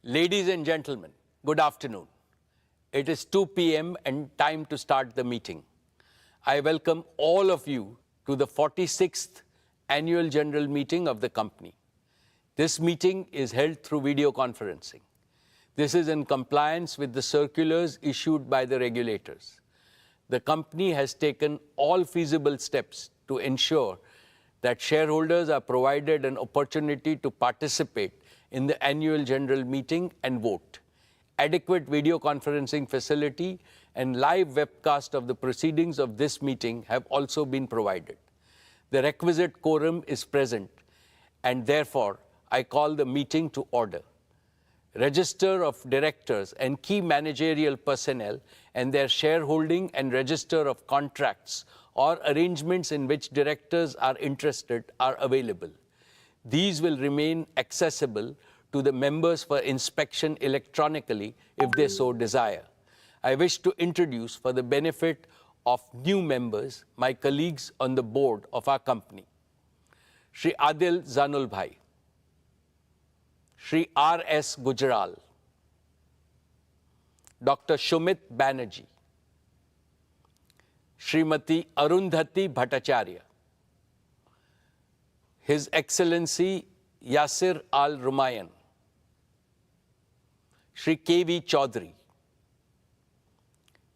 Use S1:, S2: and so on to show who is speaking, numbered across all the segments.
S1: Ladies and gentlemen, good afternoon. It is 2 p.m. and time to start the meeting. I welcome all of you to the 46th Annual General Meeting of the company. This meeting is held through video conferencing. This is in compliance with the circulars issued by the regulators. The company has taken all feasible steps to ensure that shareholders are provided an opportunity to participate in the annual general meeting and vote. Adequate video conferencing facility and live webcast of the proceedings of this meeting have also been provided. The requisite quorum is present, and therefore I call the meeting to order. Register of directors and key managerial personnel and their shareholding and register of contracts or arrangements in which directors are interested are available. These will remain accessible to the members for inspection electronically if they so desire. I wish to introduce, for the benefit of new members, my colleagues on the board of our company. Shri Adil Zanul Bhai, Shri R.S. Gujral, Dr. Shumit Banerjee, Srimati Arundhati Bhattacharya, His Excellency Yasir Al-Rumayyan, Shri K.V. Chaudhary,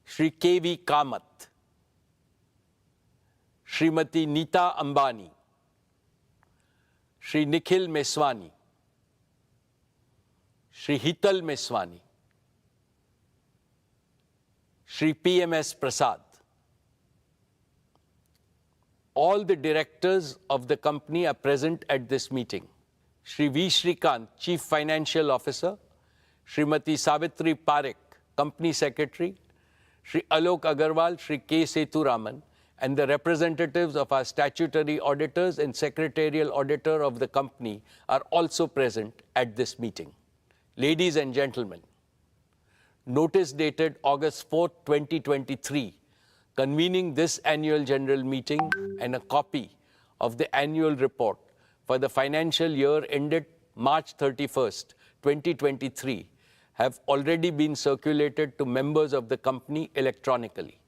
S1: Shri K.V. Kamath, Srimati Neeta Ambani, Shri Nikhil Meswani, Shri Hital Meswani, Shri P.M.S. Prasad. All the directors of the company are present at this meeting. Shri V. Shrikant, Chief Financial Officer, Srimati Savitri Parekh, Company Secretary, Shri Alok Agarwal, Shri K. Sethuraman, and the representatives of our statutory auditors and secretarial auditor of the company are also present at this meeting. Ladies and gentlemen, notice dated August 4, 2023, convening this annual general meeting and a copy of the annual report for the financial year ended March 31st, 2023, have already been circulated to members of the company electronically.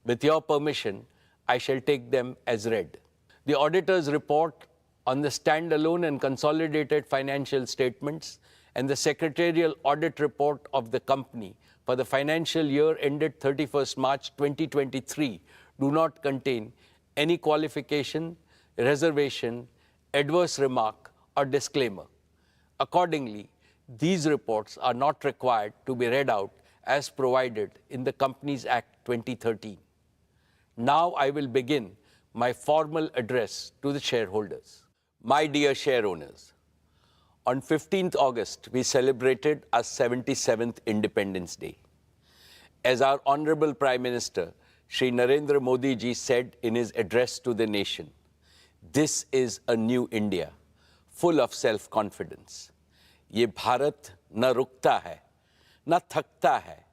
S1: With your permission, I shall take them as read. The auditor's report on the standalone and consolidated financial statements and the secretarial audit report of the company for the financial year ended 31st March 2023 do not contain any qualification, reservation, adverse remark, or disclaimer. Accordingly, these reports are not required to be read out as provided in the Companies Act 2013. Now I will begin my formal address to the shareholders. My dear share owners, on 15th August, we celebrated our 77th Independence Day. As our Honorable Prime Minister, Shri Narendra Modi ji said in his address to the nation, this is a new India, full of self-confidence. ये भारत न रुकता है, न थकता है,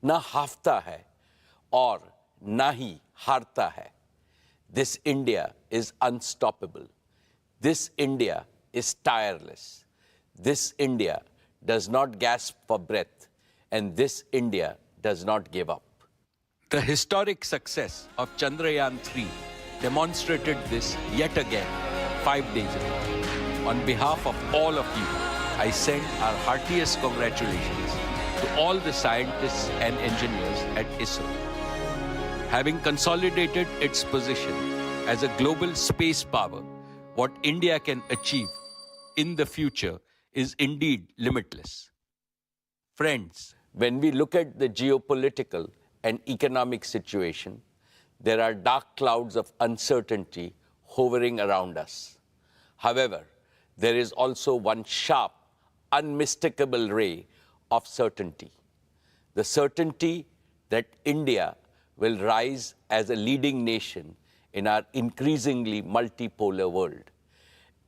S1: न हाफता है, और न ही हारता है. This India is unstoppable. This India is tireless. This India does not gasp for breath, and this India does not give up. The historic success of Chandrayaan-3 demonstrated this yet again 5 days ago. On behalf of all of you, I send our heartiest congratulations to all the scientists and engineers at ISRO. Having consolidated its position as a global space power, what India can achieve in the future is indeed limitless. Friends, when we look at the geopolitical and economic situation, there are dark clouds of uncertainty hovering around us. However, there is also one sharp, unmistakable ray of certainty. The certainty that India will rise as a leading nation in our increasingly multipolar world.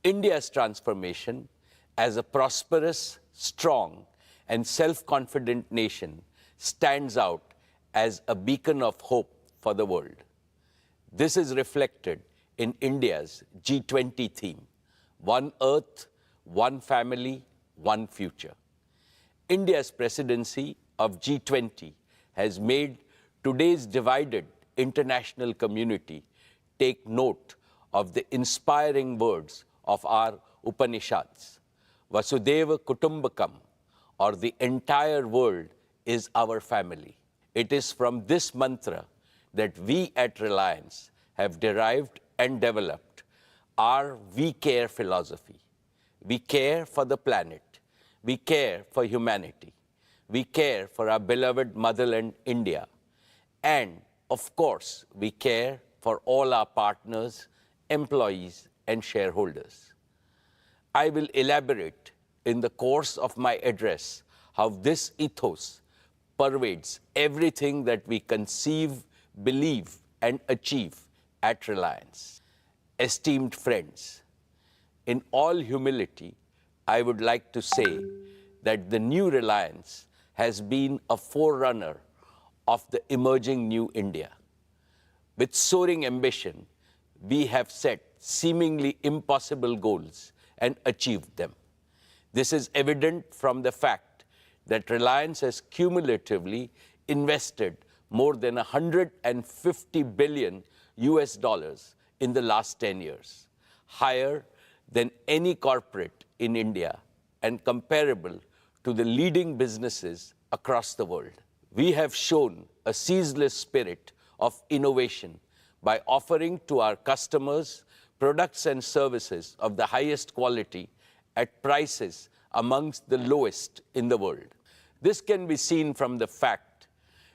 S1: India's transformation as a prosperous, strong, and self-confident nation stands out as a beacon of hope for the world. This is reflected in India's G20 theme, One Earth, One Family, One Future. India's presidency of G20 has made today's divided international community take note of the inspiring words of our Upanishads. Vasudeva Kutumbakam, or the entire world is our family. It is from this mantra that we at Reliance have derived and developed our We Care philosophy. We care for the planet. We care for humanity. We care for our beloved motherland, India. And, of course, we care for all our partners, employees, and shareholders. I will elaborate in the course of my address how this ethos pervades everything that we conceive, believe, and achieve at Reliance. Esteemed friends, in all humility, I would like to say that the new Reliance has been a forerunner of the emerging new India. With soaring ambition, we have set seemingly impossible goals and achieved them. This is evident from the fact that Reliance has cumulatively invested more than $150 billion in the last 10 years, higher than any corporate in India and comparable to the leading businesses across the world. We have shown a ceaseless spirit of innovation by offering to our customers products and services of the highest quality at prices amongst the lowest in the world. This can be seen from the fact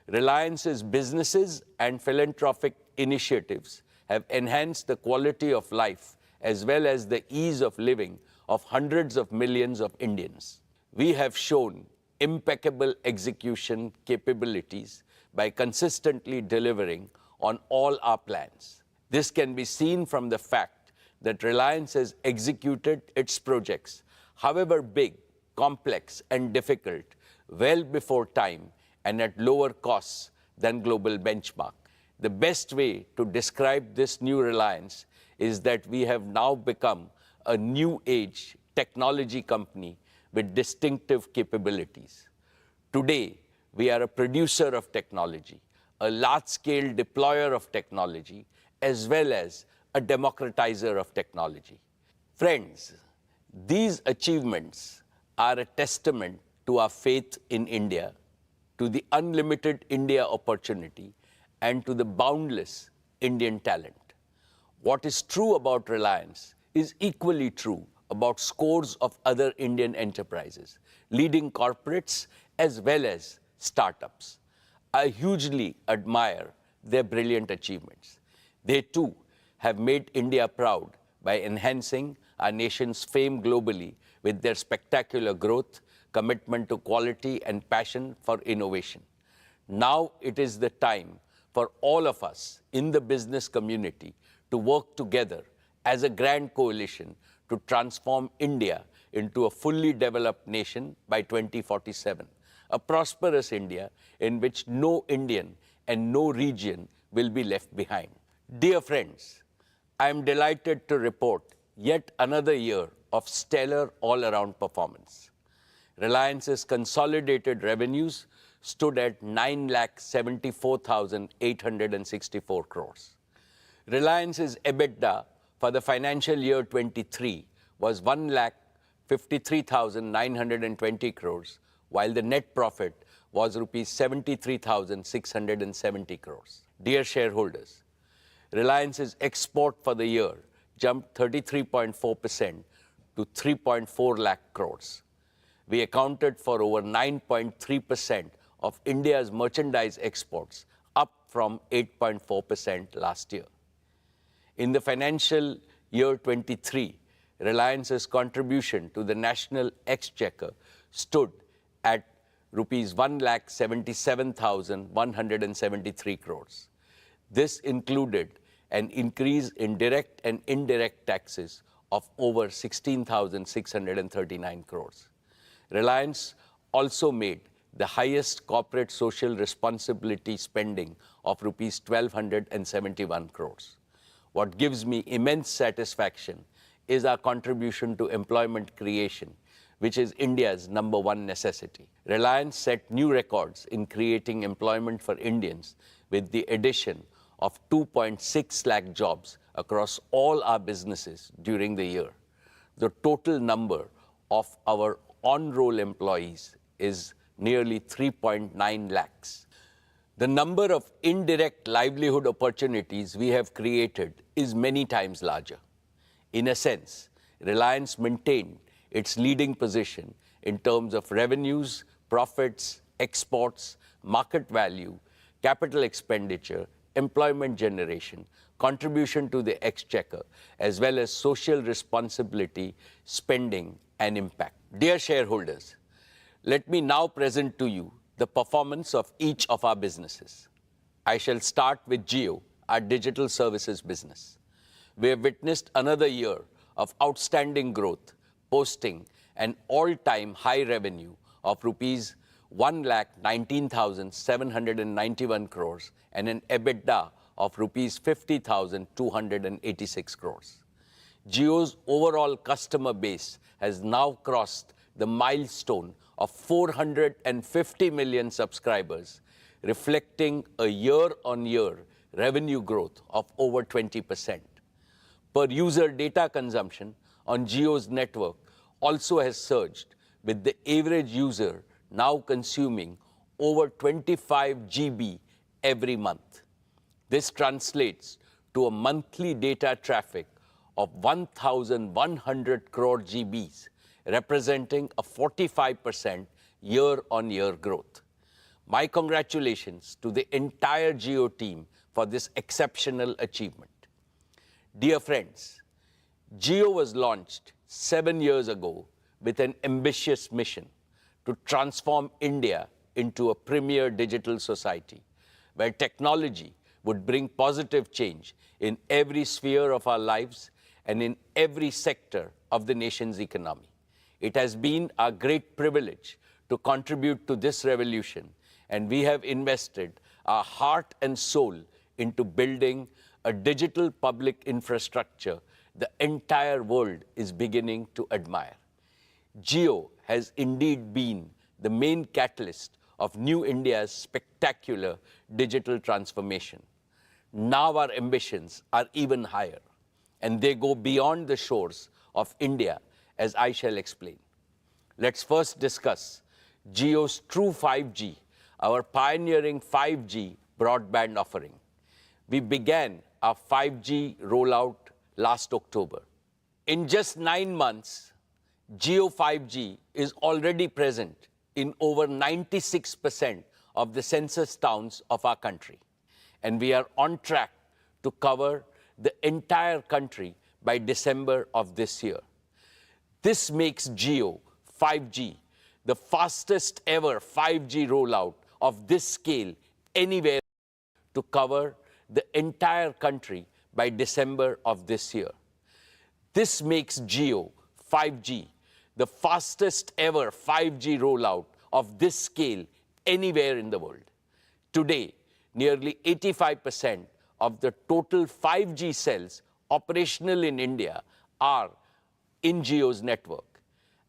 S1: Reliance's businesses and philanthropic initiatives have enhanced the quality of life as well as the ease of living of hundreds of millions of Indians. We have shown impeccable execution capabilities by consistently delivering on all our plans. This can be seen from the fact that Reliance has executed its projects, however big, complex, and difficult, well before time and at lower costs than global benchmark. The best way to describe this new Reliance is that we have now become a new age technology company with distinctive capabilities. Today, we are a producer of technology, a large-scale deployer of technology, as well as a democratizer of technology. Friends, these achievements are a testament to our faith in India, to the unlimited India opportunity, and to the boundless Indian talent. What is true about Reliance is equally true about scores of other Indian enterprises, leading corporates as well as startups. I hugely admire their brilliant achievements. They too have made India proud by enhancing our nation's fame globally with their spectacular growth, commitment to quality, and passion for innovation. Now it is the time for all of us in the business community to work together as a grand coalition to transform India into a fully developed nation by 2047, a prosperous India in which no Indian and no region will be left behind. Dear friends, I am delighted to report yet another year of stellar all-around performance. Reliance's consolidated revenues stood at 9,74,864 crores. Reliance's EBITDA for the financial year 23 was 1,53,920 crores, while the net profit was rupees 73,670 crores. Dear shareholders, Reliance's export for the year jumped 33.4% to 3.4 lakh crores. We accounted for over 9.3% of India's merchandise exports, up from 8.4% last year. In the financial year 23, Reliance's contribution to the national exchequer stood at rupees 1,77,173 crores. This included an increase in direct and indirect taxes of over 16,639 crores. Reliance also made the highest corporate social responsibility spending of rupees 1,271 crores. What gives me immense satisfaction is our contribution to employment creation, which is India's #1 necessity. Reliance set new records in creating employment for Indians with the addition of 2.6 lakh jobs across all our businesses during the year. The total number of our on-roll employees is nearly 3.9 lakhs. The number of indirect livelihood opportunities we have created is many times larger. In a sense, Reliance maintained its leading position in terms of revenues, profits, exports, market value, capital expenditure, employment generation, contribution to the exchequer, as well as social responsibility, spending, and impact. Dear shareholders, let me now present to you the performance of each of our businesses. I shall start with Jio, our digital services business. We have witnessed another year of outstanding growth, posting an all-time high revenue of rupees 1,19,791 crores and an EBITDA of rupees 50,286 crores. Jio's overall customer base has now crossed the milestone of 450 million subscribers, reflecting a year-on-year revenue growth of over 20%. Per user data consumption on Jio's network also has surged, with the average user now consuming over 25 GB every month. This translates to a monthly data traffic of 1,100 crore GBs, representing a 45% year-on-year growth. My congratulations to the entire Jio team for this exceptional achievement. Dear friends, Jio was launched 7 years ago with an ambitious mission to transform India into a premier digital society, where technology would bring positive change in every sphere of our lives and in every sector of the nation's economy. It has been our great privilege to contribute to this revolution, and we have invested our heart and soul into building a digital public infrastructure the entire world is beginning to admire. Jio has indeed been the main catalyst of New India's spectacular digital transformation. Now our ambitions are even higher, and they go beyond the shores of India, as I shall explain. Let's first discuss Jio's True 5G, our pioneering 5G broadband offering. We began our 5G rollout last October. In just 9 months, Jio 5G is already present in over 96% of the census towns of our country, and we are on track to cover the entire country by December of this year. This makes Jio 5G the fastest ever 5G rollout of this scale anywhere to cover the entire country by December of this year. This makes Jio 5G the fastest ever 5G rollout of this scale anywhere in the world. Today, nearly 85% of the total 5G cells operational in India are in Jio's network.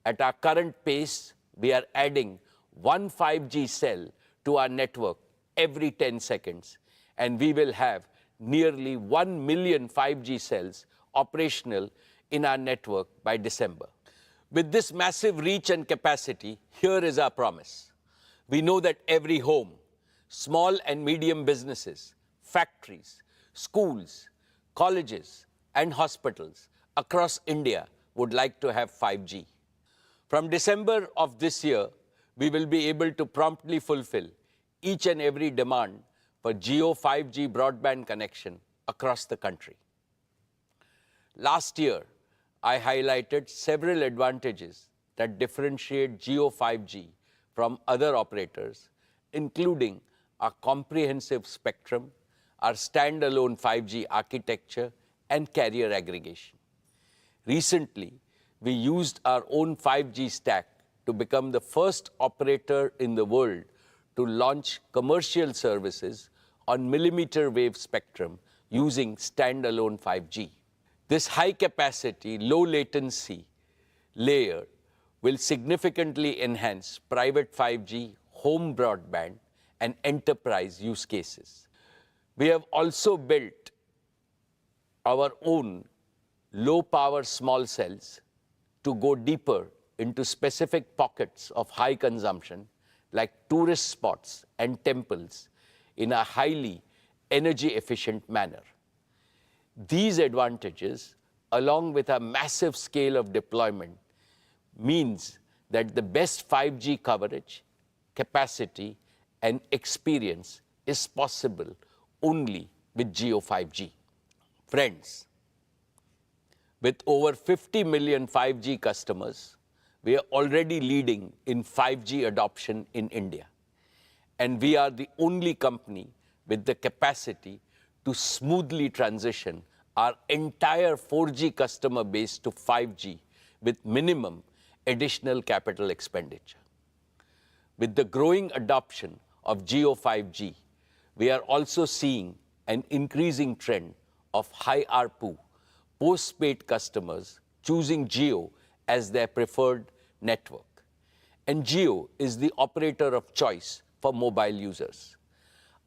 S1: At our current pace, we are adding one 5G cell to our network every 10 seconds, and we will have nearly 1 million 5G cells operational in our network by December. With this massive reach and capacity, here is our promise. We know that every home, small and medium businesses, factories, schools, colleges, and hospitals across India would like to have 5G. From December of this year, we will be able to promptly fulfill each and every demand for Jio 5G broadband connection across the country. Last year, I highlighted several advantages that differentiate Jio 5G from other operators, including our comprehensive spectrum, our standalone 5G architecture, and carrier aggregation. Recently, we used our own 5G stack to become the first operator in the world to launch commercial services on millimeter wave spectrum using standalone 5G. This high capacity, low latency layer will significantly enhance private 5G, home broadband, and enterprise use cases. We have also built our own low-power small cells to go deeper into specific pockets of high consumption, like tourist spots and temples, in a highly energy-efficient manner. These advantages, along with a massive scale of deployment, means that the best 5G coverage, capacity, and experience is possible only with Jio 5G. Friends, with over 50 million 5G customers, we are already leading in 5G adoption in India. And we are the only company with the capacity to smoothly transition our entire 4G customer base to 5G with minimum additional capital expenditure. With the growing adoption of Jio 5G, we are also seeing an increasing trend of high ARPU post-paid customers choosing Jio as their preferred network. And Jio is the operator of choice for mobile users.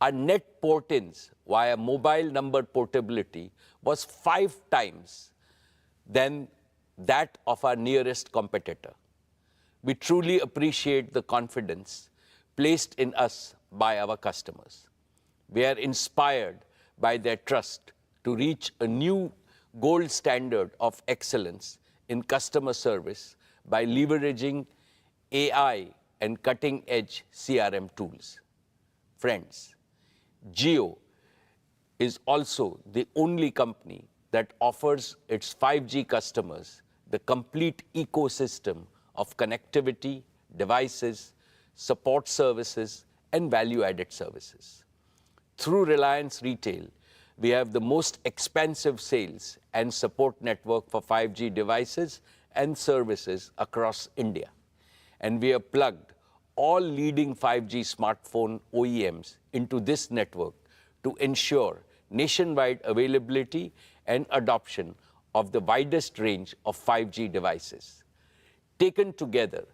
S1: Our net port-ins via mobile number portability was 5 times than that of our nearest competitor. We truly appreciate the confidence placed in us by our customers. We are inspired by their trust to reach a new gold standard of excellence in customer service by leveraging AI and cutting-edge CRM tools. Friends, Jio is also the only company that offers its 5G customers the complete ecosystem of connectivity, devices, support services, and value-added services. Through Reliance Retail, we have the most expansive sales and support network for 5G devices and services across India. And we have plugged all leading 5G smartphone OEMs into this network to ensure nationwide availability and adoption of the widest range of 5G devices. Taken together,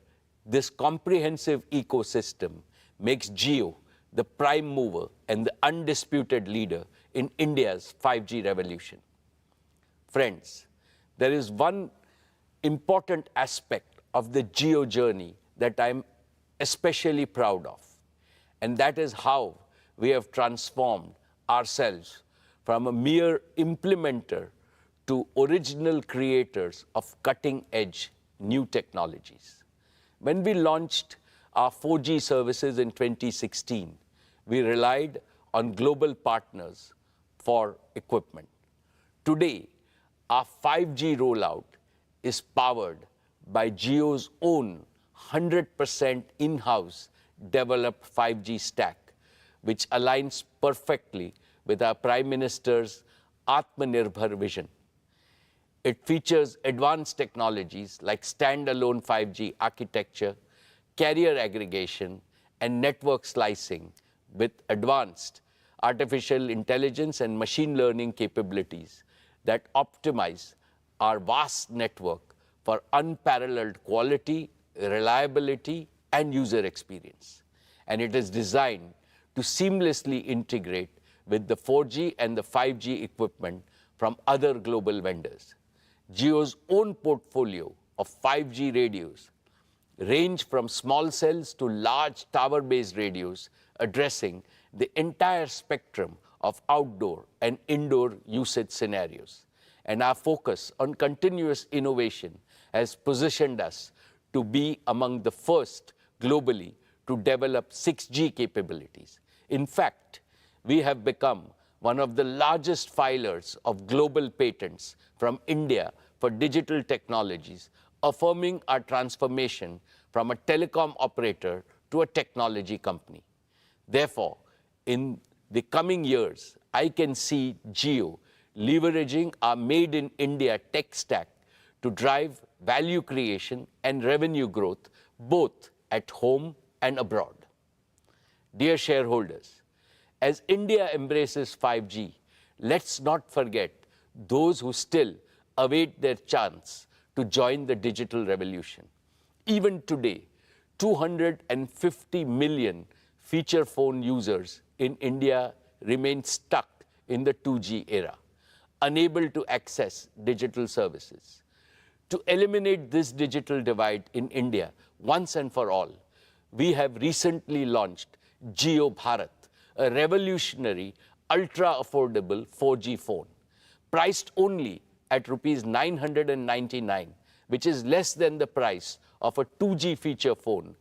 S1: this comprehensive ecosystem makes Jio the prime mover and the undisputed leader in India's 5G revolution. Friends, there is one important aspect of the Jio journey that I'm especially proud of, and that is how we have transformed ourselves from a mere implementer to original creators of cutting-edge new technologies. When we launched our 4G services in 2016, we relied on global partners for equipment. Today, our 5G rollout is powered by Jio's own 100% in-house developed 5G stack, which aligns perfectly with our Prime Minister's Atmanirbhar vision. It features advanced technologies like standalone 5G architecture, carrier aggregation, and network slicing with advanced artificial intelligence and machine learning capabilities that optimize our vast network for unparalleled quality, reliability, and user experience. And it is designed to seamlessly integrate with the 4G and the 5G equipment from other global vendors. Jio's own portfolio of 5G radios range from small cells to large tower-based radios, addressing the entire spectrum of outdoor and indoor usage scenarios. And our focus on continuous innovation has positioned us to be among the first globally to develop 6G capabilities. In fact, we have become one of the largest filers of global patents from India for digital technologies, affirming our transformation from a telecom operator to a technology company. Therefore, in the coming years, I can see Jio leveraging our Made in India tech stack to drive value creation and revenue growth both at home and abroad. Dear shareholders, as India embraces 5G, let's not forget those who still await their chance to join the digital revolution. Even today, 250 million feature phone users in India remain stuck in the 2G era, unable to access digital services. To eliminate this digital divide in India once and for all, we have recently launched Jio Bharat, a revolutionary, ultra-affordable 4G phone, priced only at Rs 999, which is less than the price of a 2G feature phone.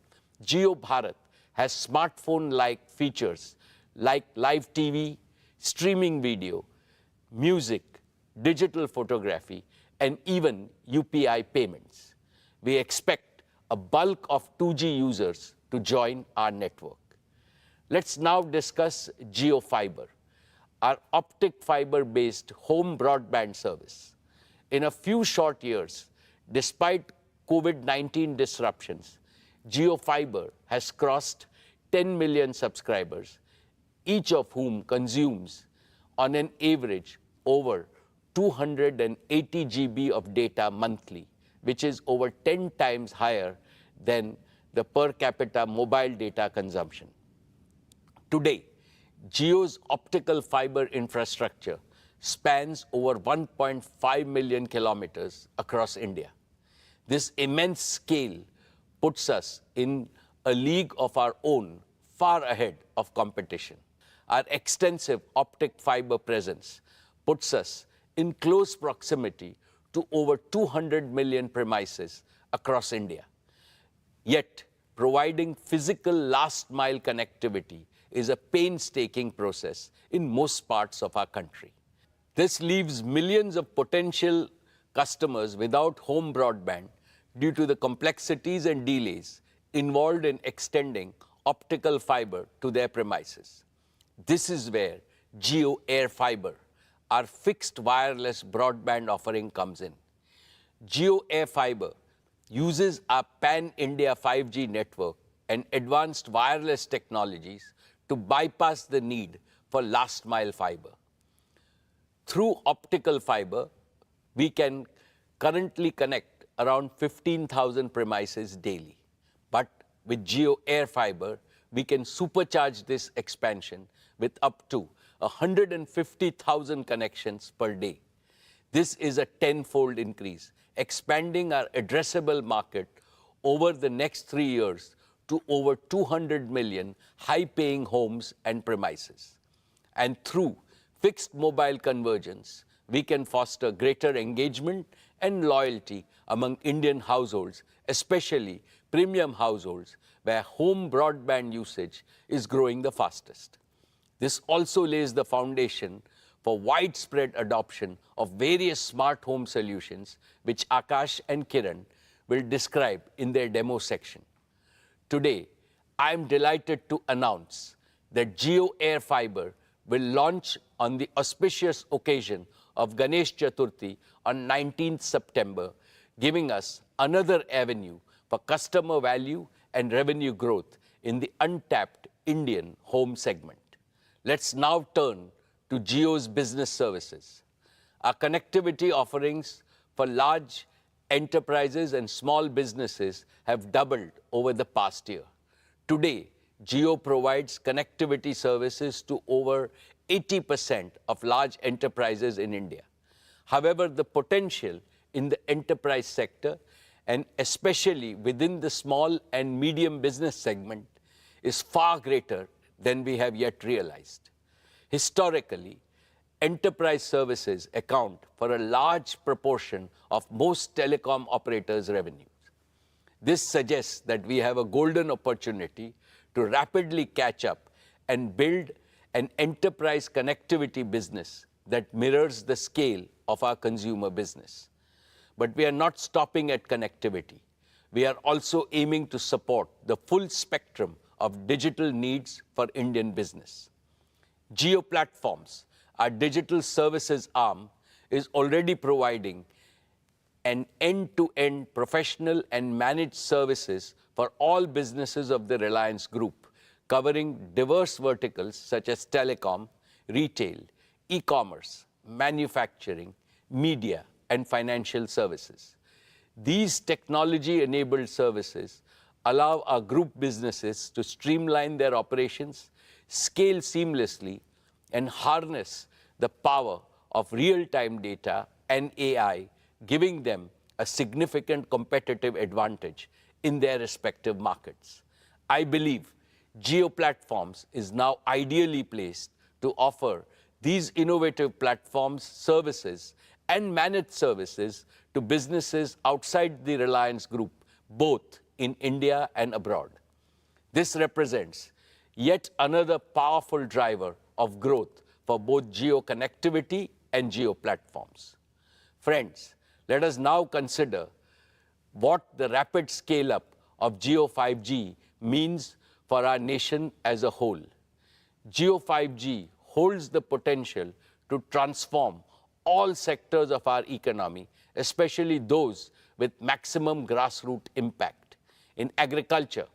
S1: Jio Bharat has smartphone-like features like live TV, streaming video, music, digital photography, and even UPI payments. We expect a bulk of 2G users to join our network. Let's now discuss Jio Fiber, our optic fiber-based home broadband service. In a few short years, despite COVID-19 disruptions, Jio Fiber has crossed 10 million subscribers, each of whom consumes, on an average, over 280 GB of data monthly, which is over 10 times higher than the per capita mobile data consumption. Today, Jio's optical fiber infrastructure spans over 1.5 million kilometers across India. This immense scale puts us in a league of our own, far ahead of competition. Our extensive optic fiber presence puts us in close proximity to over 200 million premises across India. Yet, providing physical last-mile connectivity is a painstaking process in most parts of our country. This leaves millions of potential customers without home broadband due to the complexities and delays involved in extending optical fiber to their premises. This is where Jio Air Fiber, our fixed wireless broadband offering, comes in. Jio Air Fiber uses our pan-India 5G network and advanced wireless technologies to bypass the need for last-mile fiber. Through optical fiber, we can currently connect around 15,000 premises daily. But with Jio Air Fiber, we can supercharge this expansion with up to 150,000 connections per day. This is a tenfold increase, expanding our addressable market over the next 3 years to over 200 million high-paying homes and premises. And through fixed mobile convergence, we can foster greater engagement and loyalty among Indian households, especially premium households, where home broadband usage is growing the fastest. This also lays the foundation for widespread adoption of various smart home solutions, which Akash and Kiran will describe in their demo section. Today, I am delighted to announce that Jio Air Fiber will launch on the auspicious occasion of Ganesh Chaturthi on 19th September, giving us another avenue for customer value and revenue growth in the untapped Indian home segment. Let's now turn to Jio's business services. Our connectivity offerings for large enterprises and small businesses have doubled over the past year. Today, Jio provides connectivity services to over 80% of large enterprises in India. However, the potential in the enterprise sector, and especially within the small and medium business segment, is far greater than we have yet realized. Historically, enterprise services account for a large proportion of most telecom operators' revenues. This suggests that we have a golden opportunity to rapidly catch up and build an enterprise connectivity business that mirrors the scale of our consumer business. But we are not stopping at connectivity. We are also aiming to support the full spectrum of digital needs for Indian business. Jio Platforms, our digital services arm, is already providing an end-to-end professional and managed services for all businesses of the Reliance Group, covering diverse verticals such as telecom, retail, e-commerce, manufacturing, media, and financial services. These technology-enabled services allow our group businesses to streamline their operations, scale seamlessly, and harness the power of real-time data and AI, giving them a significant competitive advantage in their respective markets. I believe Jio Platforms is now ideally placed to offer these innovative platforms, services, and managed services to businesses outside the Reliance Group, both in India and abroad. This represents yet another powerful driver of growth for both Jio connectivity and Jio platforms. Friends, let us now consider what the rapid scale-up of Jio 5G means for our nation as a whole. Jio 5G holds the potential to transform all sectors of our economy, especially those with maximum grassroots impact. In agriculture,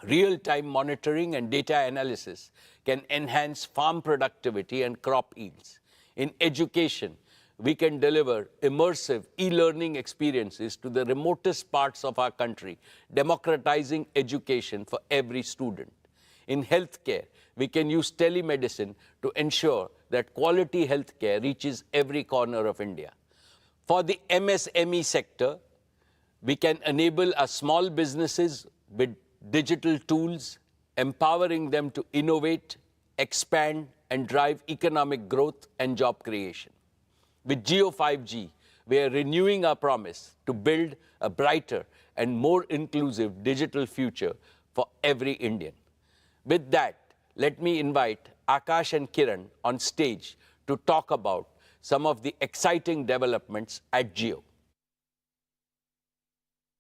S1: real-time monitoring and data analysis can enhance farm productivity and crop yields. In education, we can deliver immersive e-learning experiences to the remotest parts of our country, democratizing education for every student. In healthcare, we can use telemedicine to ensure that quality healthcare reaches every corner of India. For the MSME sector, we can enable our small businesses with digital tools, empowering them to innovate, expand, and drive economic growth and job creation. With Jio 5G, we are renewing our promise to build a brighter and more inclusive digital future for every Indian. With that, let me invite Akash and Kiran on stage to talk about some of the exciting developments at Jio.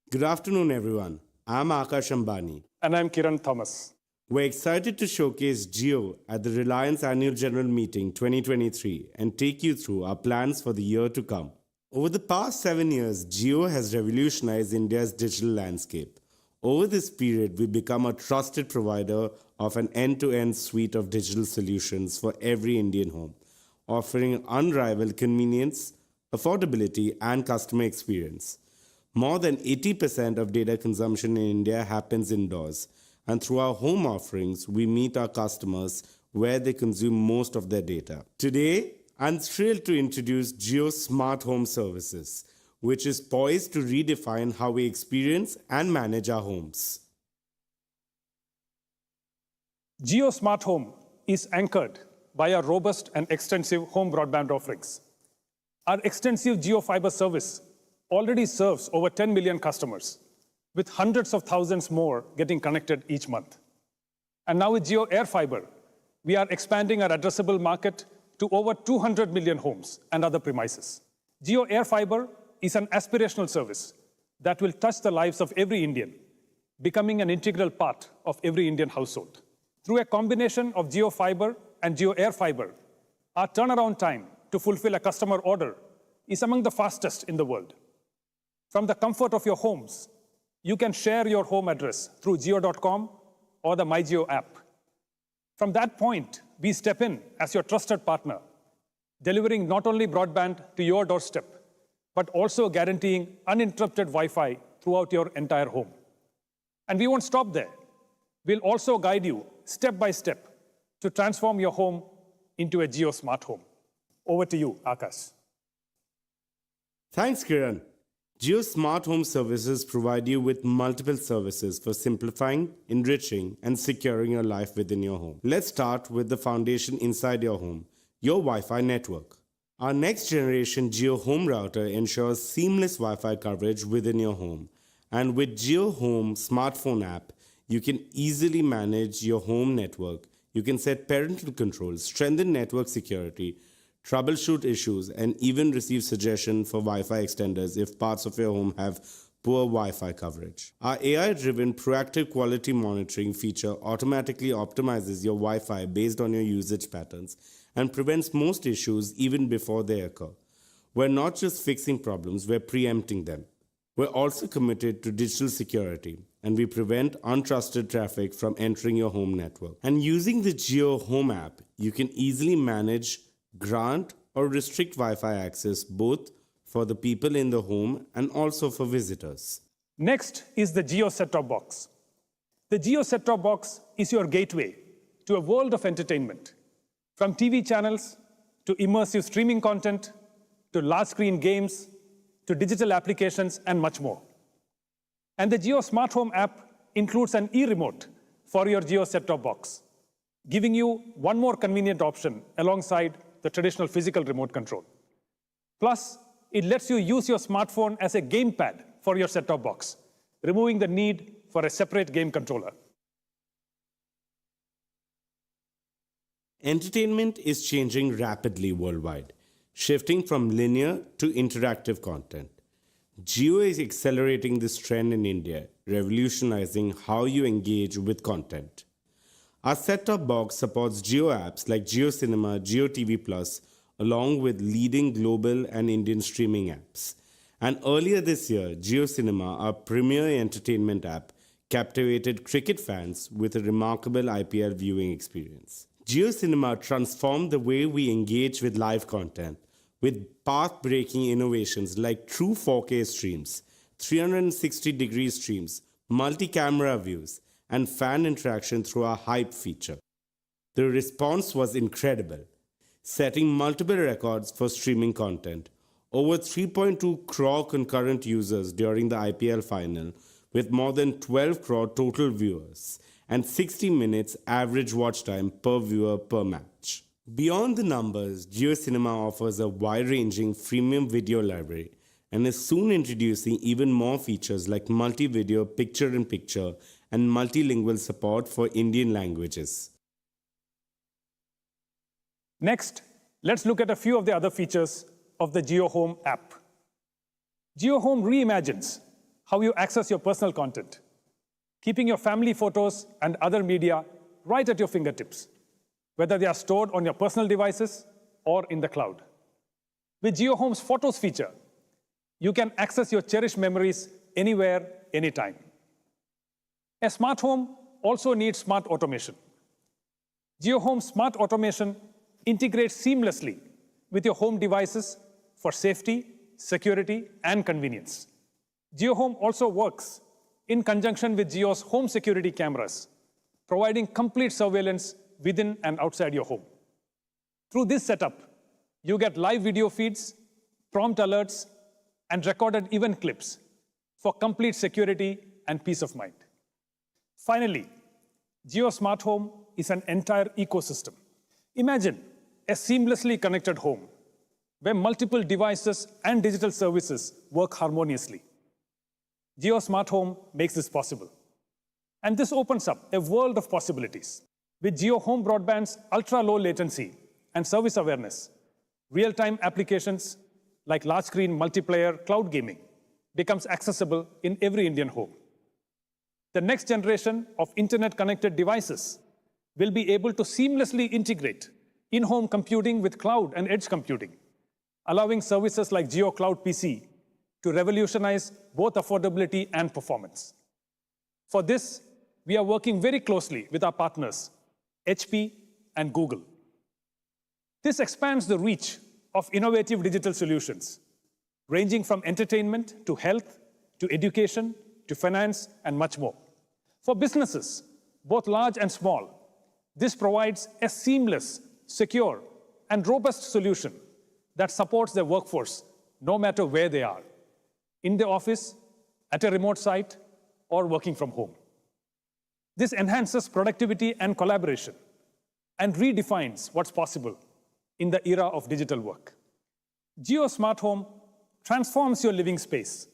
S2: Good afternoon, everyone. I'm Akash Ambani.
S3: And I'm Kiran Thomas.
S2: We're excited to showcase Jio at the Reliance Annual General Meeting 2023 and take you through our plans for the year to come. Over the past 7 years, Jio has revolutionized India's digital landscape. Over this period, we've become a trusted provider of an end-to-end suite of digital solutions for every Indian home, offering unrivaled convenience, affordability, and customer experience. More than 80% of data consumption in India happens indoors, and through our home offerings, we meet our customers where they consume most of their data. Today, I'm thrilled to introduce Jio Smart Home Services, which is poised to redefine how we experience and manage our homes.
S3: Jio Smart Home is anchored by our robust and extensive home broadband offerings. Our extensive Jio Fiber service already serves over 10 million customers, with hundreds of thousands more getting connected each month. And now with Jio Air Fiber, we are expanding our addressable market to over 200 million homes and other premises. Jio Air Fiber is an aspirational service that will touch the lives of every Indian, becoming an integral part of every Indian household. Through a combination of Jio Fiber and Jio Air Fiber, our turnaround time to fulfill a customer order is among the fastest in the world. From the comfort of your homes, you can share your home address through Jio.com or the MyJio app. From that point, we step in as your trusted partner, delivering not only broadband to your doorstep, but also guaranteeing uninterrupted Wi-Fi throughout your entire home. And we won't stop there. We'll also guide you step by step to transform your home into a Jio Smart Home. Over to you, Akash.
S2: Thanks, Kiran. Jio Smart Home Services provide you with multiple services for simplifying, enriching, and securing your life within your home. Let's start with the foundation inside your home, your Wi-Fi network. Our next generation Jio Home Router ensures seamless Wi-Fi coverage within your home. And with Jio Home smartphone app, you can easily manage your home network. You can set parental controls, strengthen network security, troubleshoot issues, and even receive suggestions for Wi-Fi extenders if parts of your home have poor Wi-Fi coverage. Our AI-driven proactive quality monitoring feature automatically optimizes your Wi-Fi based on your usage patterns and prevents most issues even before they occur. We're not just fixing problems, we're preempting them. We're also committed to digital security, and we prevent untrusted traffic from entering your home network. And using the Jio Home app, you can easily manage, grant, or restrict Wi-Fi access both for the people in the home and also for visitors.
S3: Next is the Jio set-top box. The Jio set-top box is your gateway to a world of entertainment, from TV channels to immersive streaming content, to large-screen games, to digital applications, and much more. And the Jio Smart Home app includes an e-remote for your Jio set-top box, giving you one more convenient option alongside the traditional physical remote control. Plus, it lets you use your smartphone as a gamepad for your set-top box, removing the need for a separate game controller.
S2: Entertainment is changing rapidly worldwide, shifting from linear to interactive content. Jio is accelerating this trend in India, revolutionizing how you engage with content. Our set-top box supports Jio apps like Jio Cinema, Jio TV Plus, along with leading global and Indian streaming apps. And earlier this year, Jio Cinema, our premier entertainment app, captivated cricket fans with a remarkable IPL viewing experience. Jio Cinema transformed the way we engage with live content, with path-breaking innovations like true 4K streams, 360-degree streams, multi-camera views, and fan interaction through our Hype feature. The response was incredible, setting multiple records for streaming content. Over 3.2 crore concurrent users during the IPL final, with more than 12 crore total viewers, and 60 minutes average watch time per viewer per match. Beyond the numbers, Jio Cinema offers a wide-ranging freemium video library and is soon introducing even more features like multi-video, picture-in-picture, and multilingual support for Indian languages.
S3: Next, let's look at a few of the other features of the Jio Home app. Jio Home reimagines how you access your personal content, keeping your family photos and other media right at your fingertips, whether they are stored on your personal devices or in the cloud. With Jio Home's Photos feature, you can access your cherished memories anywhere, anytime. A smart home also needs smart automation. Jio Home Smart Automation integrates seamlessly with your home devices for safety, security, and convenience. Jio Home also works in conjunction with Jio's home security cameras, providing complete surveillance within and outside your home. Through this setup, you get live video feeds, prompt alerts, and recorded event clips for complete security and peace of mind. Finally, Jio Smart Home is an entire ecosystem. Imagine a seamlessly connected home where multiple devices and digital services work harmoniously. Jio Smart Home makes this possible. And this opens up a world of possibilities. With Jio Home Broadband's ultra-low latency and service awareness, real-time applications like large-screen multiplayer cloud gaming becomes accessible in every Indian home. The next generation of internet-connected devices will be able to seamlessly integrate in-home computing with cloud and edge computing, allowing services like Jio Cloud PC to revolutionize both affordability and performance. For this, we are working very closely with our partners, HP and Google. This expands the reach of innovative digital solutions, ranging from entertainment to health, to education, to finance, and much more. For businesses, both large and small, this provides a seamless, secure, and robust solution that supports their workforce no matter where they are, in the office, at a remote site, or working from home. This enhances productivity and collaboration and redefines what's possible in the era of digital work. Jio Smart Home transforms your living space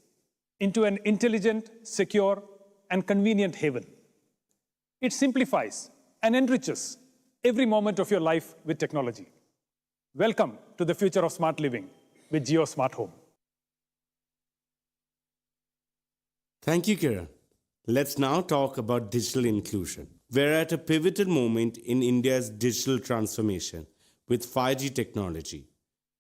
S3: into an intelligent, secure, and convenient haven. It simplifies and enriches every moment of your life with technology. Welcome to the future of smart living with Jio Smart Home.
S2: Thank you, Kiran. Let's now talk about digital inclusion. We're at a pivotal moment in India's digital transformation with 5G technology.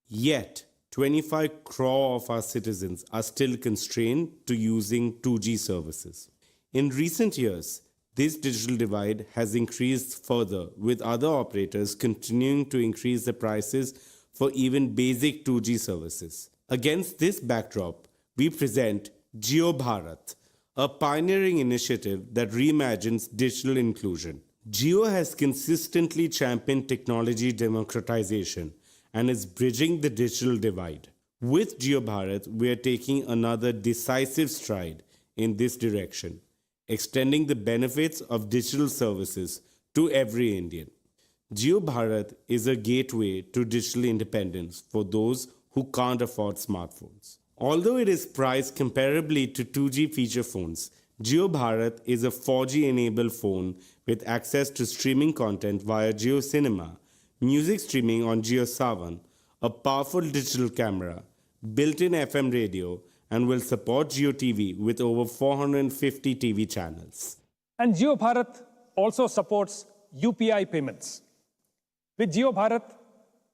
S2: Yet, 25 crore of our citizens are still constrained to using 2G services. In recent years, this digital divide has increased further, with other operators continuing to increase the prices for even basic 2G services. Against this backdrop, we present Jio Bharat, a pioneering initiative that reimagines digital inclusion. Jio has consistently championed technology democratization and is bridging the digital divide. With Jio Bharat, we are taking another decisive stride in this direction, extending the benefits of digital services to every Indian. Jio Bharat is a gateway to digital independence for those who can't afford smartphones. Although it is priced comparably to 2G feature phones, Jio Bharat is a 4G-enabled phone with access to streaming content via Jio Cinema, music streaming on Jio Saavn, a powerful digital camera, built-in FM radio, and will support Jio TV with over 450 TV channels.
S3: And Jio Bharat also supports UPI payments. With Jio Bharat,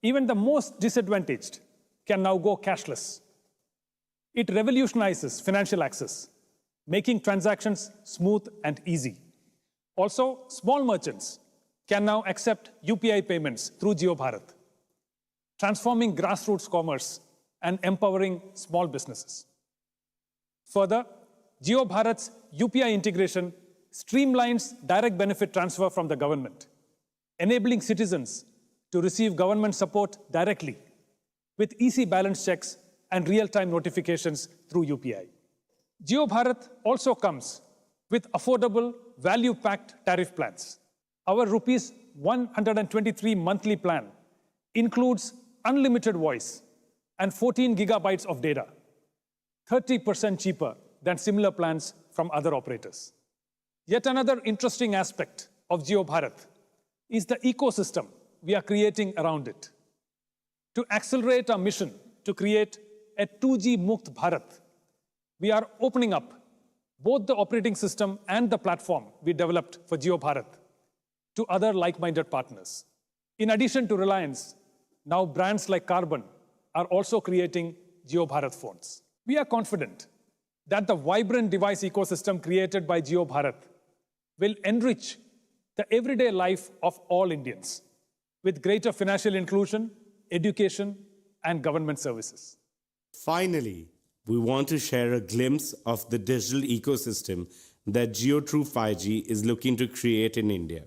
S3: even the most disadvantaged can now go cashless. It revolutionizes financial access, making transactions smooth and easy. Also, small merchants can now accept UPI payments through Jio Bharat, transforming grassroots commerce and empowering small businesses. Further, Jio Bharat's UPI integration streamlines direct benefit transfer from the government, enabling citizens to receive government support directly with easy balance checks and real-time notifications through UPI. Jio Bharat also comes with affordable, value-packed tariff plans. Our rupees 123 monthly plan includes unlimited voice and 14 gigabytes of data, 30% cheaper than similar plans from other operators. Yet another interesting aspect of Jio Bharat is the ecosystem we are creating around it. To accelerate our mission to create a 2G Mukt Bharat, we are opening up both the operating system and the platform we developed for Jio Bharat to other like-minded partners. In addition to Reliance, now brands like Carbon are also creating Jio Bharat phones. We are confident that the vibrant device ecosystem created by Jio Bharat will enrich the everyday life of all Indians with greater financial inclusion, education, and government services.
S2: Finally, we want to share a glimpse of the digital ecosystem that Jio True 5G is looking to create in India.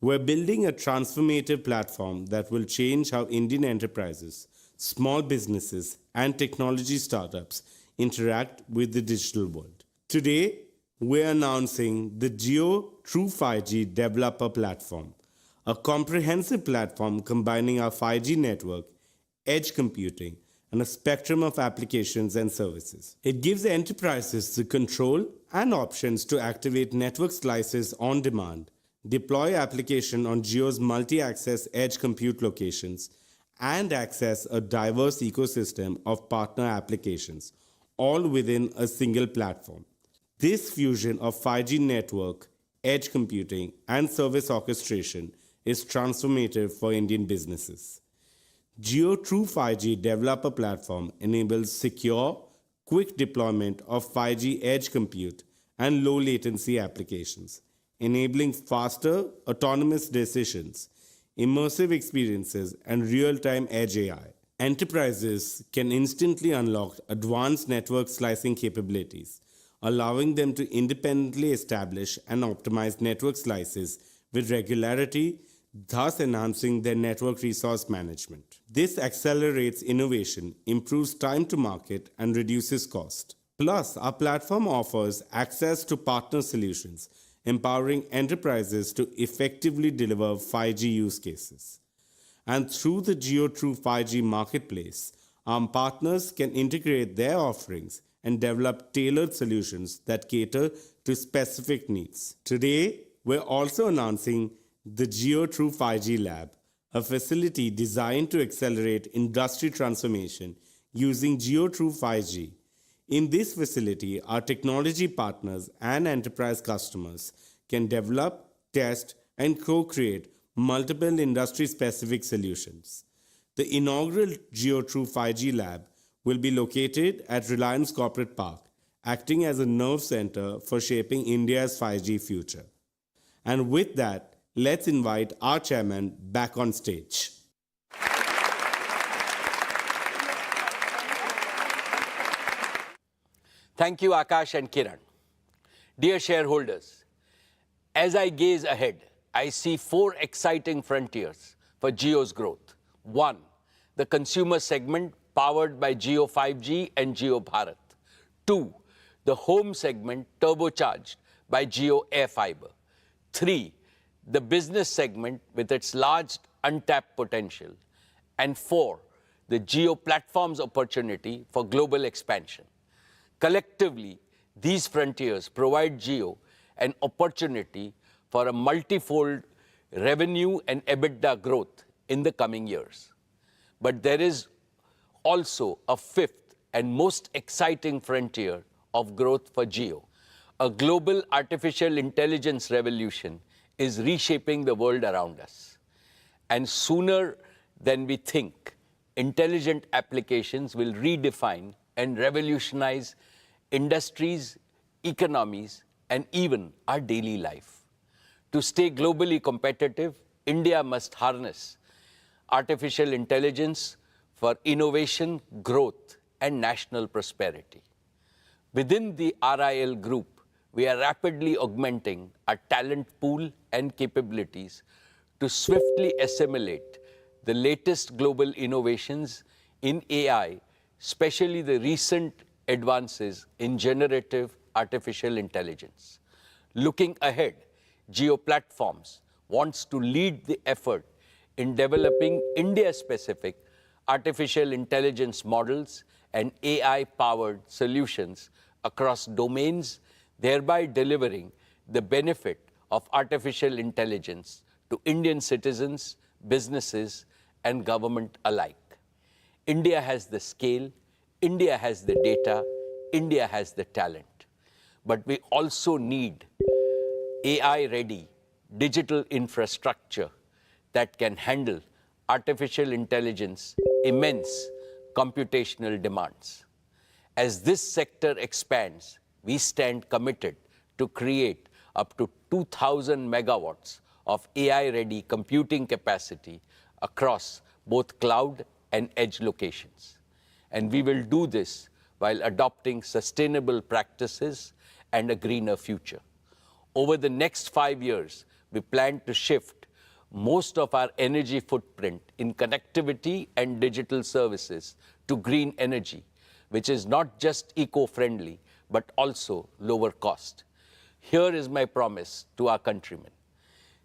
S2: We're building a transformative platform that will change how Indian enterprises, small businesses, and technology startups interact with the digital world. Today, we're announcing the Jio True 5G Developer Platform, a comprehensive platform combining our 5G network, edge computing, and a spectrum of applications and services. It gives enterprises the control and options to activate network slices on demand, deploy application on Jio's multi-access edge compute locations, and access a diverse ecosystem of partner applications, all within a single platform. This fusion of 5G network, edge computing, and service orchestration is transformative for Indian businesses. Jio True 5G Developer Platform enables secure, quick deployment of 5G edge compute and low latency applications, enabling faster, autonomous decisions, immersive experiences, and real-time edge AI. Enterprises can instantly unlock advanced network slicing capabilities, allowing them to independently establish and optimize network slices with regularity, thus enhancing their network resource management. This accelerates innovation, improves time to market, and reduces cost. Plus, our platform offers access to partner solutions, empowering enterprises to effectively deliver 5G use cases. And through the Jio True 5G marketplace, our partners can integrate their offerings and develop tailored solutions that cater to specific needs. Today, we're also announcing the Jio True 5G Lab, a facility designed to accelerate industry transformation using Jio True 5G. In this facility, our technology partners and enterprise customers can develop, test, and co-create multiple industry-specific solutions. The inaugural Jio True 5G Lab will be located at Reliance Corporate Park, acting as a nerve center for shaping India's 5G future. And with that, let's invite our chairman back on stage.
S1: Thank you, Akash and Kiran. Dear shareholders, as I gaze ahead, I see four exciting frontiers for Jio's growth. One, the consumer segment powered by Jio 5G and Jio Bharat. Two, the home segment turbocharged by Jio AirFiber. Three, the business segment with its large untapped potential. And four, the Jio platforms opportunity for global expansion. Collectively, these frontiers provide Jio an opportunity for a multifold revenue and EBITDA growth in the coming years. But there is also a fifth and most exciting frontier of growth for Jio. A global artificial intelligence revolution is reshaping the world around us. And sooner than we think, intelligent applications will redefine and revolutionize industries, economies, and even our daily life. To stay globally competitive, India must harness artificial intelligence for innovation, growth, and national prosperity. Within the RIL group, we are rapidly augmenting our talent pool and capabilities to swiftly assimilate the latest global innovations in AI, especially the recent advances in generative artificial intelligence. Looking ahead, Jio Platforms wants to lead the effort in developing India-specific artificial intelligence models and AI-powered solutions across domains, thereby delivering the benefit of artificial intelligence to Indian citizens, businesses, and government alike. India has the scale, India has the data, India has the talent. But we also need AI-ready digital infrastructure that can handle artificial intelligence immense computational demands. As this sector expands, we stand committed to create up to 2,000 megawatts of AI-ready computing capacity across both cloud and edge locations. And we will do this while adopting sustainable practices and a greener future. Over the next 5 years, we plan to shift most of our energy footprint in connectivity and digital services to green energy, which is not just eco-friendly, but also lower cost. Here is my promise to our countrymen.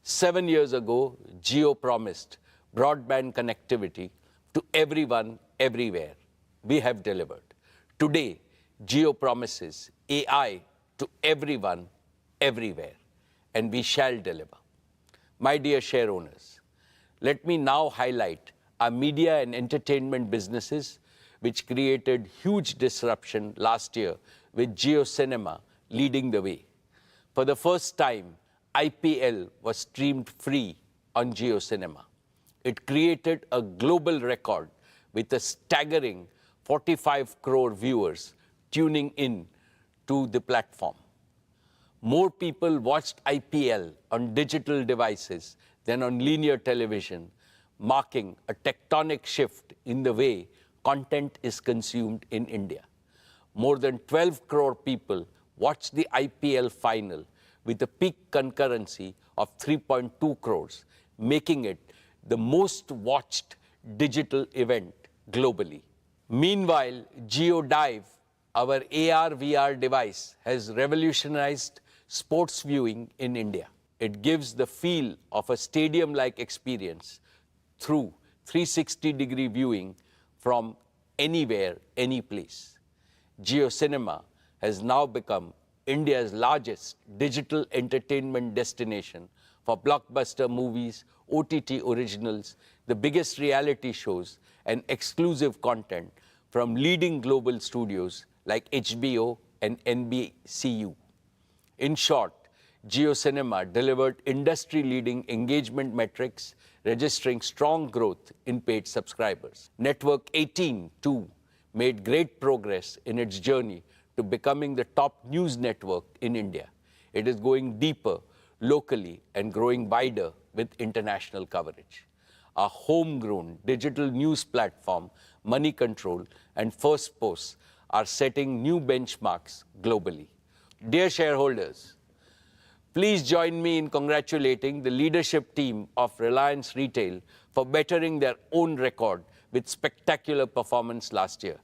S1: 7 years ago, Jio promised broadband connectivity to everyone, everywhere. We have delivered. Today, Jio promises AI to everyone, everywhere, and we shall deliver. My dear share owners, let me now highlight our media and entertainment businesses, which created huge disruption last year with Jio Cinema leading the way. For the first time, IPL was streamed free on Jio Cinema. It created a global record with a staggering 45 crore viewers tuning in to the platform. More people watched IPL on digital devices than on linear television, marking a tectonic shift in the way content is consumed in India. More than 12 crore people watched the IPL final with a peak concurrency of 3.2 crores, making it the most watched digital event globally. Meanwhile, Jio Dive, our AR/VR device, has revolutionized sports viewing in India. It gives the feel of a stadium-like experience through 360-degree viewing from anywhere, any place. Jio Cinema has now become India's largest digital entertainment destination for blockbuster movies, OTT originals, the biggest reality shows, and exclusive content from leading global studios like HBO and NBCU. In short, Jio Cinema delivered industry-leading engagement metrics, registering strong growth in paid subscribers. Network 18, too, made great progress in its journey to becoming the top news network in India. It is going deeper locally and growing wider with international coverage. Our homegrown digital news platform, Money Control and First Post, are setting new benchmarks globally. Dear shareholders, please join me in congratulating the leadership team of Reliance Retail for bettering their own record with spectacular performance last year.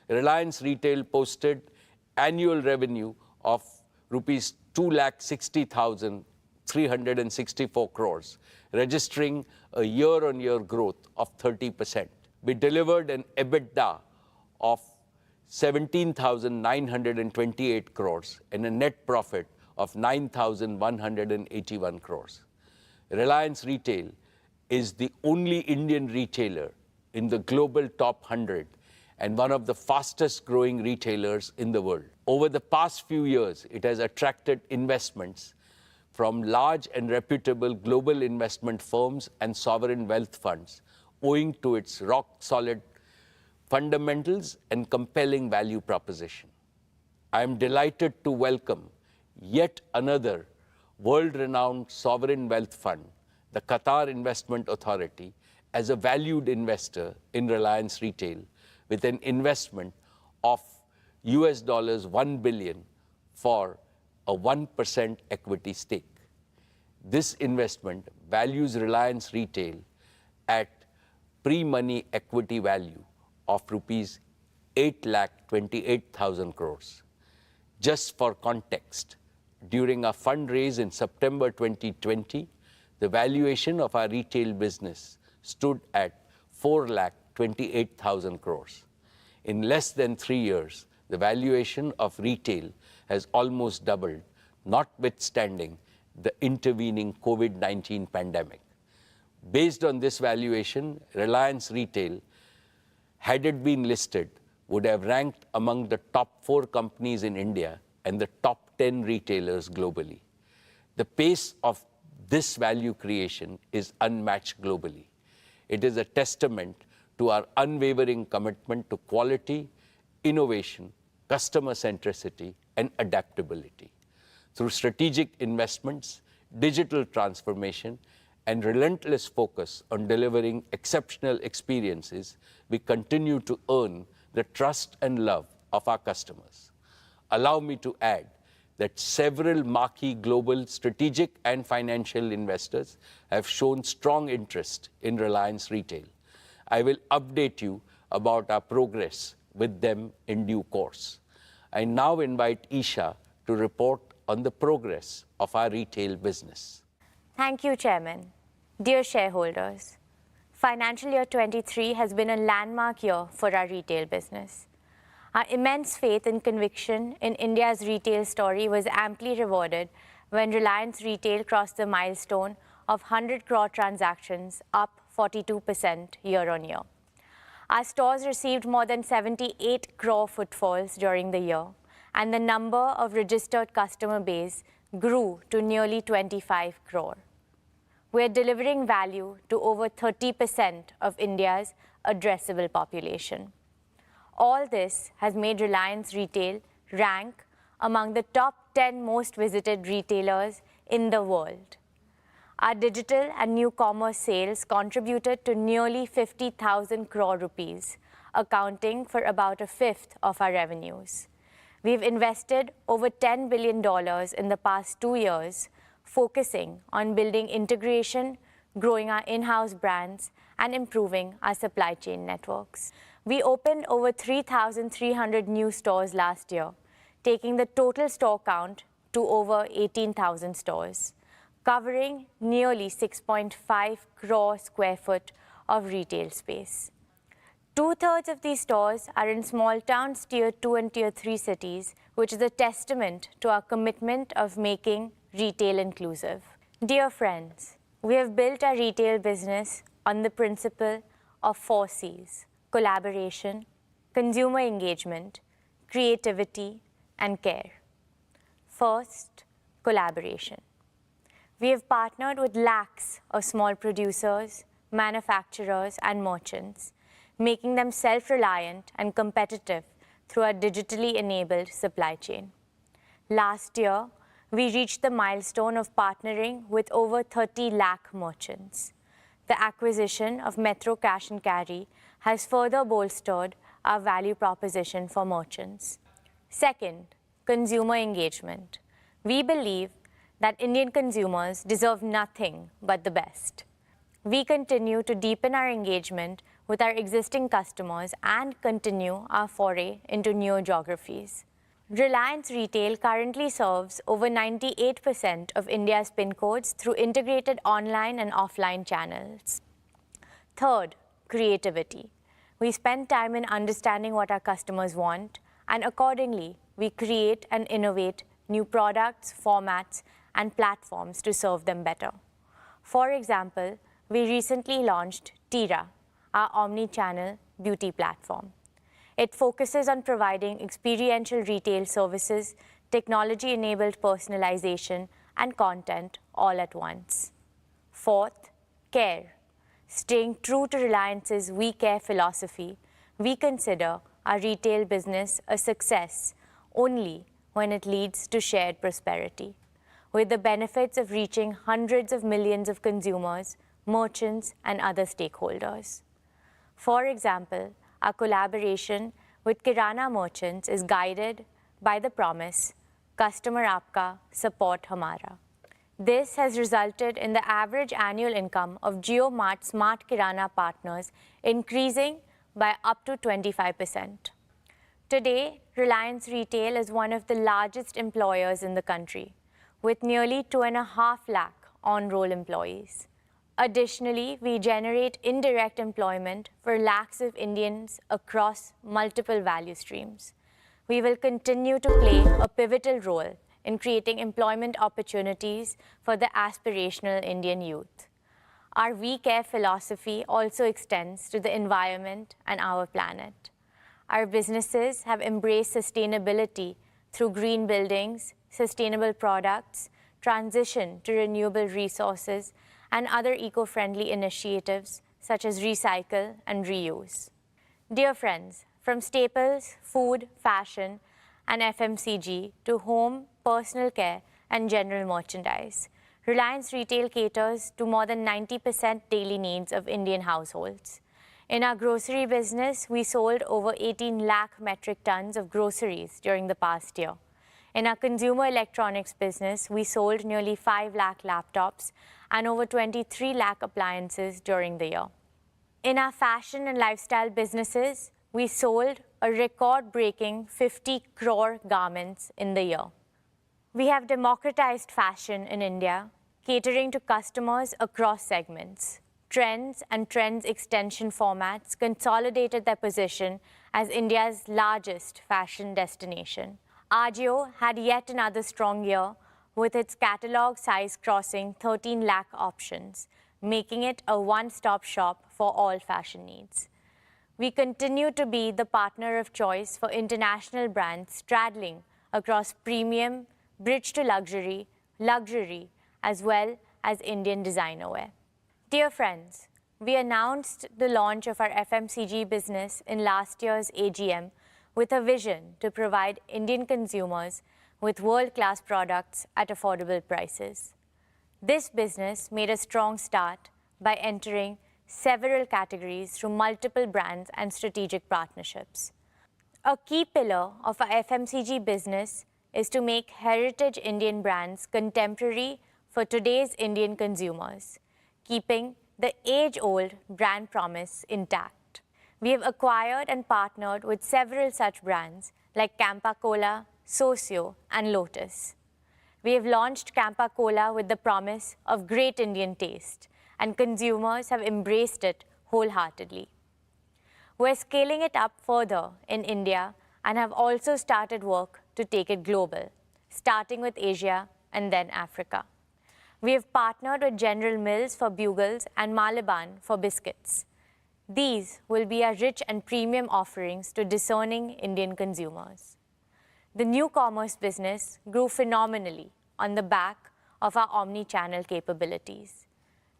S1: Reliance Retail posted annual revenue of rupees 2,60,364 crores, registering a year-on-year growth of 30%. We delivered an EBITDA of 17,928 crores and a net profit of 9,181 crores. Reliance Retail is the only Indian retailer in the global top 100 and one of the fastest growing retailers in the world. Over the past few years, it has attracted investments from large and reputable global investment firms and sovereign wealth funds, owing to its rock-solid fundamentals and compelling value proposition. I am delighted to welcome yet another world-renowned sovereign wealth fund, the Qatar Investment Authority, as a valued investor in Reliance Retail with an investment of $1 billion for a 1% equity stake. This investment values Reliance Retail at pre-money equity value of rupees 8,28,000 crores. Just for context, during our fundraise in September 2020, the valuation of our retail business stood at 4,28,000 crores. In less than 3 years, the valuation of retail has almost doubled, notwithstanding the intervening COVID-19 pandemic. Based on this valuation, Reliance Retail, had it been listed, would have ranked among the top 4 companies in India and the top 10 retailers globally. The pace of this value creation is unmatched globally. It is a testament to our unwavering commitment to quality, innovation, customer centricity, and adaptability. Through strategic investments, digital transformation, and relentless focus on delivering exceptional experiences, we continue to earn the trust and love of our customers. Allow me to add that several marquee global strategic and financial investors have shown strong interest in Reliance Retail. I will update you about our progress with them in due course. I now invite Isha to report on the progress of our retail business.
S4: Thank you, Chairman. Dear shareholders, financial year 23 has been a landmark year for our retail business. Our immense faith and conviction in India's retail story was amply rewarded when Reliance Retail crossed the milestone of 100 crore transactions, up 42% year-on-year. Our stores received more than 78 crore footfalls during the year, and the number of registered customer base grew to nearly 25 crore. We are delivering value to over 30% of India's addressable population. All this has made Reliance Retail rank among the top 10 most visited retailers in the world. Our digital and new commerce sales contributed to nearly 50,000 crore rupees, accounting for about a fifth of our revenues. We've invested over $10 billion in the past 2 years, focusing on building integration, growing our in-house brands, and improving our supply chain networks. We opened over 3,300 new stores last year, taking the total store count to over 18,000 stores, covering nearly 6.5 crore square foot of retail space. 2/3 of these stores are in small towns, tier 2 and tier 3 cities, which is a testament to our commitment of making retail inclusive. Dear friends, we have built our retail business on the principle of 4 C's: collaboration, consumer engagement, creativity, and care. First, collaboration. We have partnered with lakhs of small producers, manufacturers, and merchants, making them self-reliant and competitive through our digitally enabled supply chain. Last year, we reached the milestone of partnering with over 30 lakh merchants. The acquisition of Metro Cash and Carry has further bolstered our value proposition for merchants. Second, consumer engagement. We believe that Indian consumers deserve nothing but the best. We continue to deepen our engagement with our existing customers and continue our foray into new geographies. Reliance Retail currently serves over 98% of India's PIN codes through integrated online and offline channels. Third, creativity. We spend time in understanding what our customers want, and accordingly, we create and innovate new products, formats, and platforms to serve them better. For example, we recently launched Tira, our omni-channel beauty platform. It focuses on providing experiential retail services, technology-enabled personalization, and content all at once. Fourth, care. Staying true to Reliance's We Care philosophy, we consider our retail business a success only when it leads to shared prosperity, with the benefits of reaching hundreds of millions of consumers, merchants, and other stakeholders. For example, our collaboration with Kirana merchants is guided by the promise, Customer Aapka, Support Hamara. This has resulted in the average annual income of JioMart Smart Kirana partners increasing by up to 25%. Today, Reliance Retail is one of the largest employers in the country, with nearly 2.5 lakh on-roll employees. Additionally, we generate indirect employment for lakhs of Indians across multiple value streams. We will continue to play a pivotal role in creating employment opportunities for the aspirational Indian youth. Our We Care philosophy also extends to the environment and our planet. Our businesses have embraced sustainability through green buildings, sustainable products, transition to renewable resources, and other eco-friendly initiatives such as recycle and reuse. Dear friends, from staples, food, fashion, and FMCG to home, personal care, and general merchandise, Reliance Retail caters to more than 90% daily needs of Indian households. In our grocery business, we sold over 18 lakh metric tons of groceries during the past year. In our consumer electronics business, we sold nearly 5 lakh laptops and over 23 lakh appliances during the year. In our fashion and lifestyle businesses, we sold a record-breaking 50 crore garments in the year. We have democratized fashion in India, catering to customers across segments. Trends and Trends extension formats consolidated their position as India's largest fashion destination. Ajio had yet another strong year, with its catalog size crossing 13 lakh options, making it a one-stop shop for all fashion needs. We continue to be the partner of choice for international brands straddling across premium, bridge to luxury, as well as Indian designer wear. Dear friends, we announced the launch of our FMCG business in last year's AGM with a vision to provide Indian consumers with world-class products at affordable prices. This business made a strong start by entering several categories through multiple brands and strategic partnerships. A key pillar of our FMCG business is to make heritage Indian brands contemporary for today's Indian consumers, keeping the age-old brand promise intact. We have acquired and partnered with several such brands like Campa Cola, Socio, and Lotus. We have launched Campa Cola with the promise of great Indian taste, and consumers have embraced it wholeheartedly. We're scaling it up further in India and have also started work to take it global, starting with Asia and then Africa. We have partnered with General Mills for bugles and Malaban for biscuits. These will be our rich and premium offerings to discerning Indian consumers. The new commerce business grew phenomenally on the back of our omni-channel capabilities.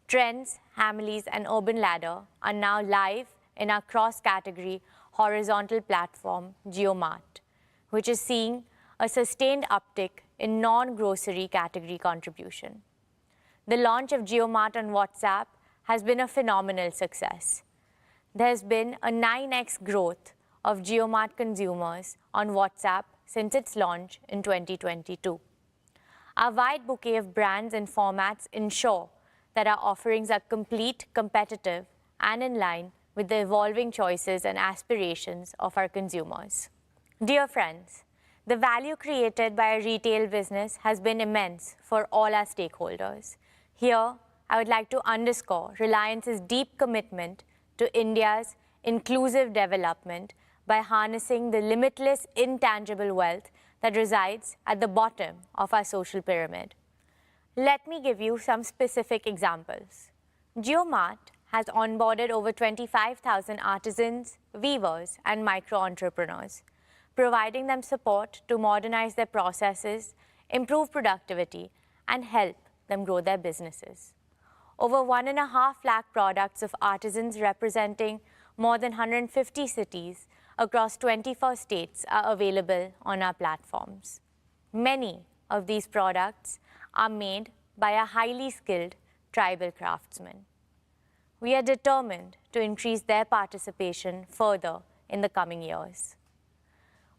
S4: Trends, Hamleys, and Urban Ladder are now live in our cross-category horizontal platform, JioMart, which is seeing a sustained uptick in non-grocery category contribution. The launch of JioMart on WhatsApp has been a phenomenal success. There has been a 9x growth of JioMart consumers on WhatsApp since its launch in 2022. Our wide bouquet of brands and formats ensure that our offerings are complete, competitive, and in line with the evolving choices and aspirations of our consumers. Dear friends, the value created by our retail business has been immense for all our stakeholders. Here, I would like to underscore Reliance's deep commitment to India's inclusive development by harnessing the limitless intangible wealth that resides at the bottom of our social pyramid. Let me give you some specific examples. JioMart has onboarded over 25,000 artisans, weavers, and micro-entrepreneurs, providing them support to modernize their processes, improve productivity, and help them grow their businesses. Over 1.5 lakh products of artisans representing more than 150 cities across 24 states are available on our platforms. Many of these products are made by a highly skilled tribal craftsmen. We are determined to increase their participation further in the coming years.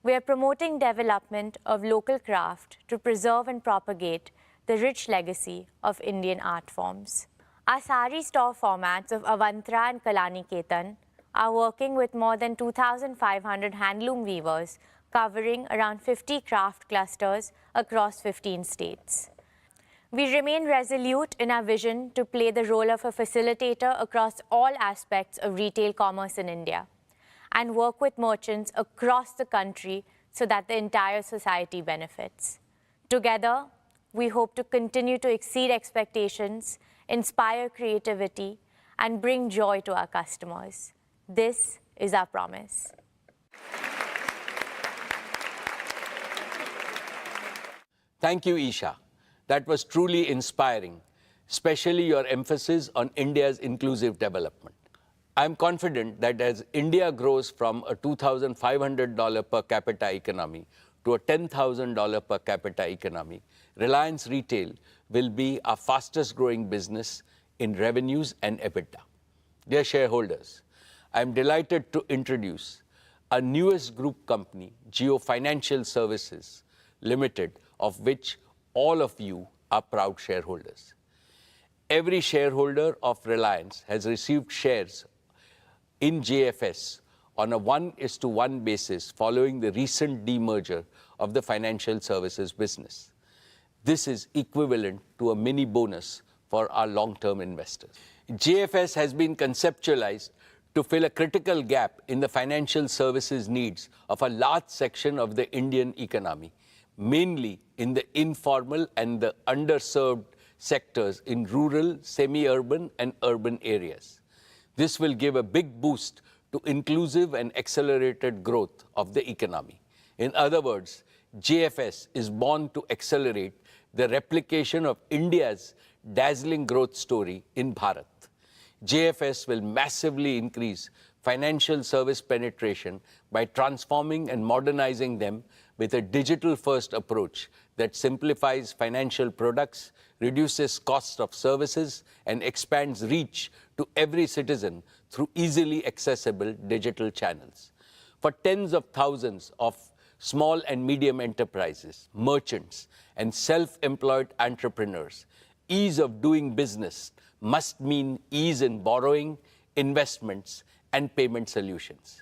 S4: We are promoting development of local craft to preserve and propagate the rich legacy of Indian art forms. Our sari store formats of Avantra and Kalaniketan are working with more than 2,500 handloom weavers covering around 50 craft clusters across 15 states. We remain resolute in our vision to play the role of a facilitator across all aspects of retail commerce in India and work with merchants across the country so that the entire society benefits. Together, we hope to continue to exceed expectations, inspire creativity, and bring joy to our customers. This is our promise.
S1: Thank you, Isha. That was truly inspiring, especially your emphasis on India's inclusive development. I'm confident that as India grows from a $2,500 per capita economy to a $10,000 per capita economy, Reliance Retail will be our fastest growing business in revenues and EBITDA. Dear shareholders, I'm delighted to introduce our newest group company, Jio Financial Services Limited, of which all of you are proud shareholders. Every shareholder of Reliance has received shares in JFS on a 1:1 basis following the recent demerger of the financial services business. This is equivalent to a mini bonus for our long-term investors. JFS has been conceptualized to fill a critical gap in the financial services needs of a large section of the Indian economy, mainly in the informal and the underserved sectors in rural, semi-urban, and urban areas. This will give a big boost to inclusive and accelerated growth of the economy. In other words, JFS is born to accelerate the replication of India's dazzling growth story in Bharat. JFS will massively increase financial service penetration by transforming and modernizing them with a digital-first approach that simplifies financial products, reduces costs of services, and expands reach to every citizen through easily accessible digital channels. For tens of thousands of small and medium enterprises, merchants, and self-employed entrepreneurs, ease of doing business must mean ease in borrowing, investments, and payment solutions.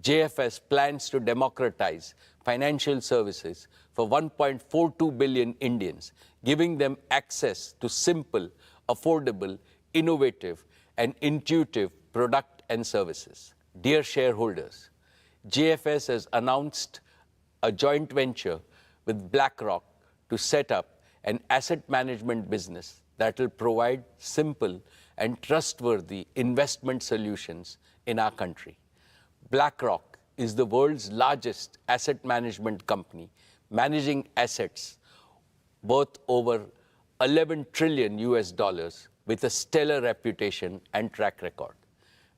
S1: JFS plans to democratize financial services for 1.42 billion Indians, giving them access to simple, affordable, innovative, and intuitive product and services. Dear shareholders, JFS has announced a joint venture with BlackRock to set up an asset management business that will provide simple and trustworthy investment solutions in our country. BlackRock is the world's largest asset management company, managing assets worth over $11 trillion with a stellar reputation and track record.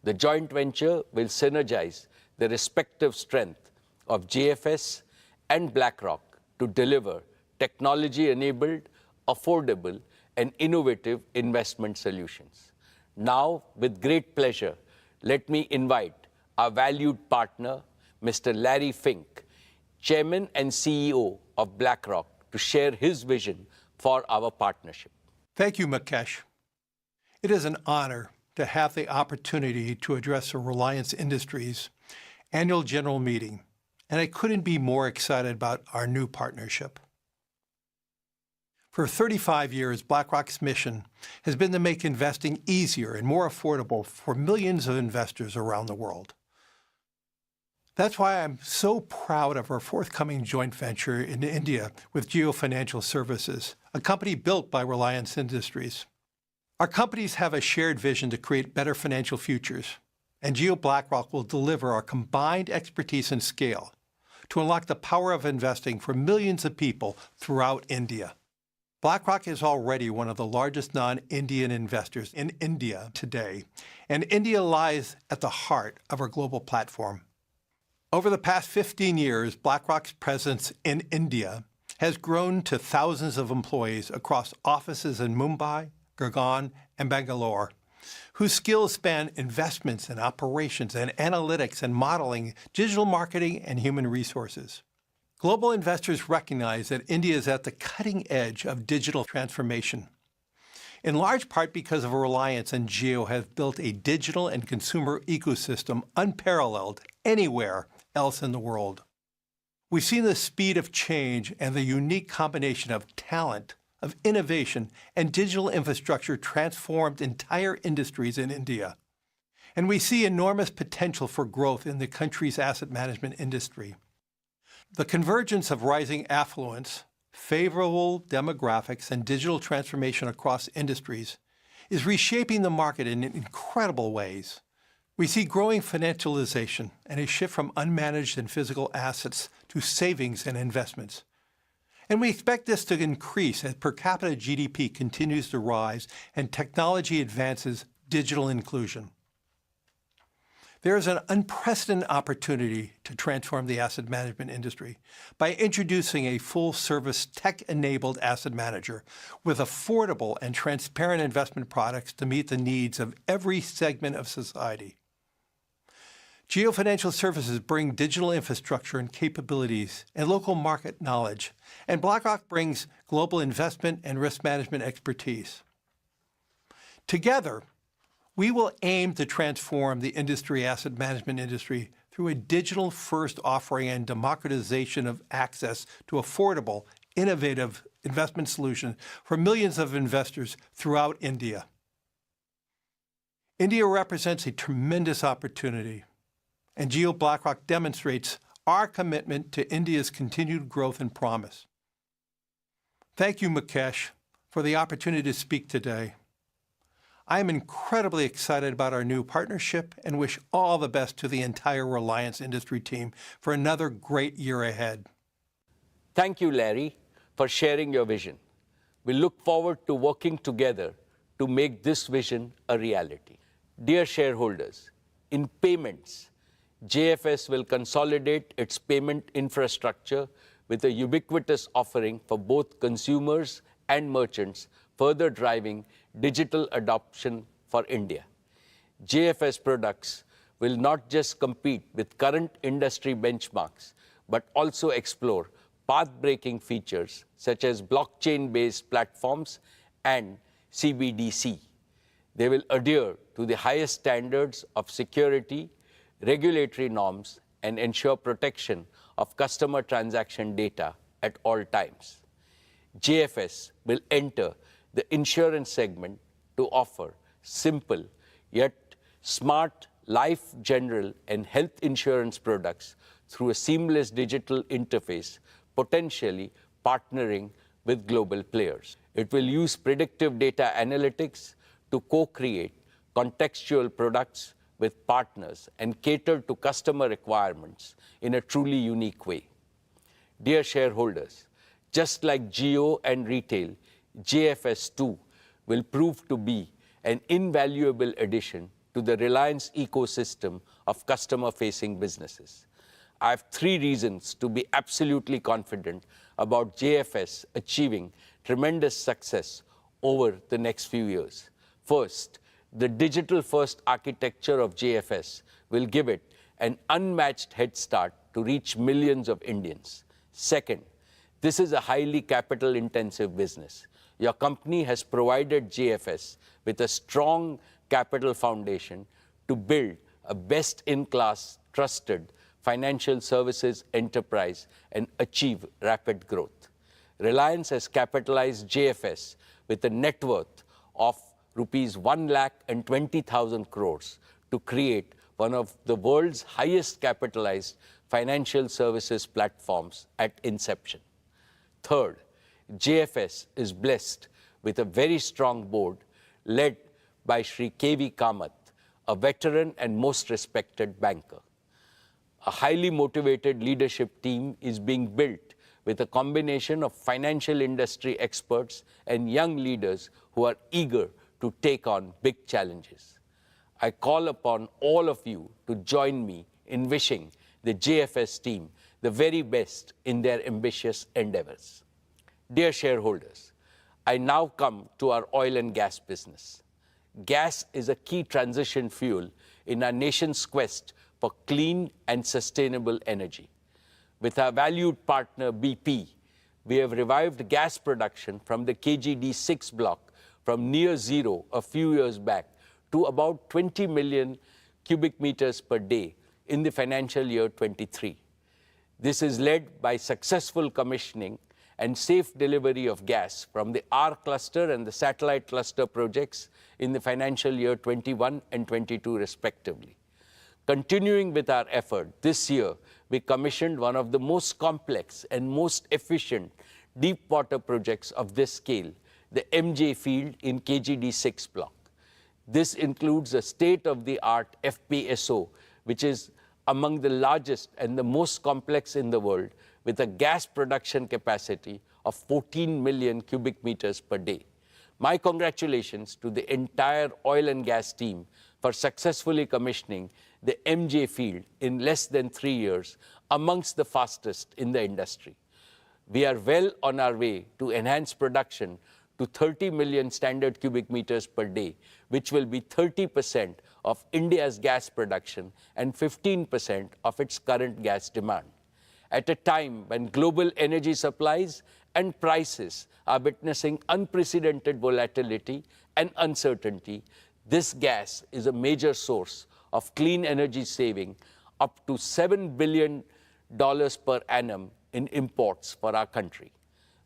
S1: The joint venture will synergize the respective strength of JFS and BlackRock to deliver technology-enabled, affordable, and innovative investment solutions. Now, with great pleasure, let me invite our valued partner, Mr. Larry Fink, Chairman and CEO of BlackRock, to share his vision for our partnership.
S5: Thank you, Mukesh. It is an honor to have the opportunity to address the Reliance Industries annual general meeting, and I couldn't be more excited about our new partnership. For 35 years, BlackRock's mission has been to make investing easier and more affordable for millions of investors around the world. That's why I'm so proud of our forthcoming joint venture in India with Jio Financial Services, a company built by Reliance Industries. Our companies have a shared vision to create better financial futures, and Jio BlackRock will deliver our combined expertise and scale to unlock the power of investing for millions of people throughout India. BlackRock is already one of the largest non-Indian investors in India today, and India lies at the heart of our global platform. Over the past 15 years, BlackRock's presence in India has grown to thousands of employees across offices in Mumbai, Gurgaon, and Bangalore, whose skills span investments and operations and analytics and modeling, digital marketing, and human resources. Global investors recognize that India is at the cutting edge of digital transformation, in large part because of Reliance and Jio have built a digital and consumer ecosystem unparalleled anywhere else in the world. We've seen the speed of change and the unique combination of talent, of innovation, and digital infrastructure transformed entire industries in India. And we see enormous potential for growth in the country's asset management industry. The convergence of rising affluence, favorable demographics, and digital transformation across industries is reshaping the market in incredible ways. We see growing financialization and a shift from unmanaged and physical assets to savings and investments. And we expect this to increase as per capita GDP continues to rise and technology advances digital inclusion. There is an unprecedented opportunity to transform the asset management industry by introducing a full-service tech-enabled asset manager with affordable and transparent investment products to meet the needs of every segment of society. Jio Financial Services bring digital infrastructure and capabilities and local market knowledge, and BlackRock brings global investment and risk management expertise. Together, we will aim to transform the asset management industry through a digital-first offering and democratization of access to affordable, innovative investment solutions for millions of investors throughout India. India represents a tremendous opportunity, and Jio BlackRock demonstrates our commitment to India's continued growth and promise. Thank you, Mukesh, for the opportunity to speak today. I am incredibly excited about our new partnership and wish all the best to the entire Reliance industry team for another great year ahead.
S1: Thank you, Larry, for sharing your vision. We look forward to working together to make this vision a reality. Dear shareholders, in payments, JFS will consolidate its payment infrastructure with a ubiquitous offering for both consumers and merchants, further driving digital adoption for India. JFS products will not just compete with current industry benchmarks, but also explore path-breaking features such as blockchain-based platforms and CBDC. They will adhere to the highest standards of security, regulatory norms, and ensure protection of customer transaction data at all times. JFS will enter the insurance segment to offer simple yet smart life, general, and health insurance products through a seamless digital interface, potentially partnering with global players. It will use predictive data analytics to co-create contextual products with partners and cater to customer requirements in a truly unique way. Dear shareholders, just like Jio and retail, JFS too will prove to be an invaluable addition to the Reliance ecosystem of customer-facing businesses. I have 3 reasons to be absolutely confident about JFS achieving tremendous success over the next few years. First, the digital-first architecture of JFS will give it an unmatched head start to reach millions of Indians. Second, this is a highly capital-intensive business. Your company has provided JFS with a strong capital foundation to build a best-in-class, trusted financial services enterprise and achieve rapid growth. Reliance has capitalized JFS with a net worth of rupees 1,20,000 crores to create one of the world's highest capitalized financial services platforms at inception. Third, JFS is blessed with a very strong board led by Shri K.V. Kamath, a veteran and most respected banker. A highly motivated leadership team is being built with a combination of financial industry experts and young leaders who are eager to take on big challenges. I call upon all of you to join me in wishing the JFS team the very best in their ambitious endeavors. Dear shareholders, I now come to our oil and gas business. Gas is a key transition fuel in our nation's quest for clean and sustainable energy. With our valued partner BP, we have revived gas production from the KGD6 block from near zero a few years back to about 20 million cubic meters per day in the financial year 23. This is led by successful commissioning and safe delivery of gas from the R cluster and the satellite cluster projects in the financial year 21 and 22 respectively. Continuing with our effort, this year we commissioned one of the most complex and most efficient deep water projects of this scale, the MJ field in KGD6 block. This includes a state-of-the-art FPSO, which is among the largest and the most complex in the world, with a gas production capacity of 14 million cubic meters per day. My congratulations to the entire oil and gas team for successfully commissioning the MJ field in less than 3 years, amongst the fastest in the industry. We are well on our way to enhance production to 30 million standard cubic meters per day, which will be 30% of India's gas production and 15% of its current gas demand. At a time when global energy supplies and prices are witnessing unprecedented volatility and uncertainty, this gas is a major source of clean energy saving, up to $7 billion per annum in imports for our country.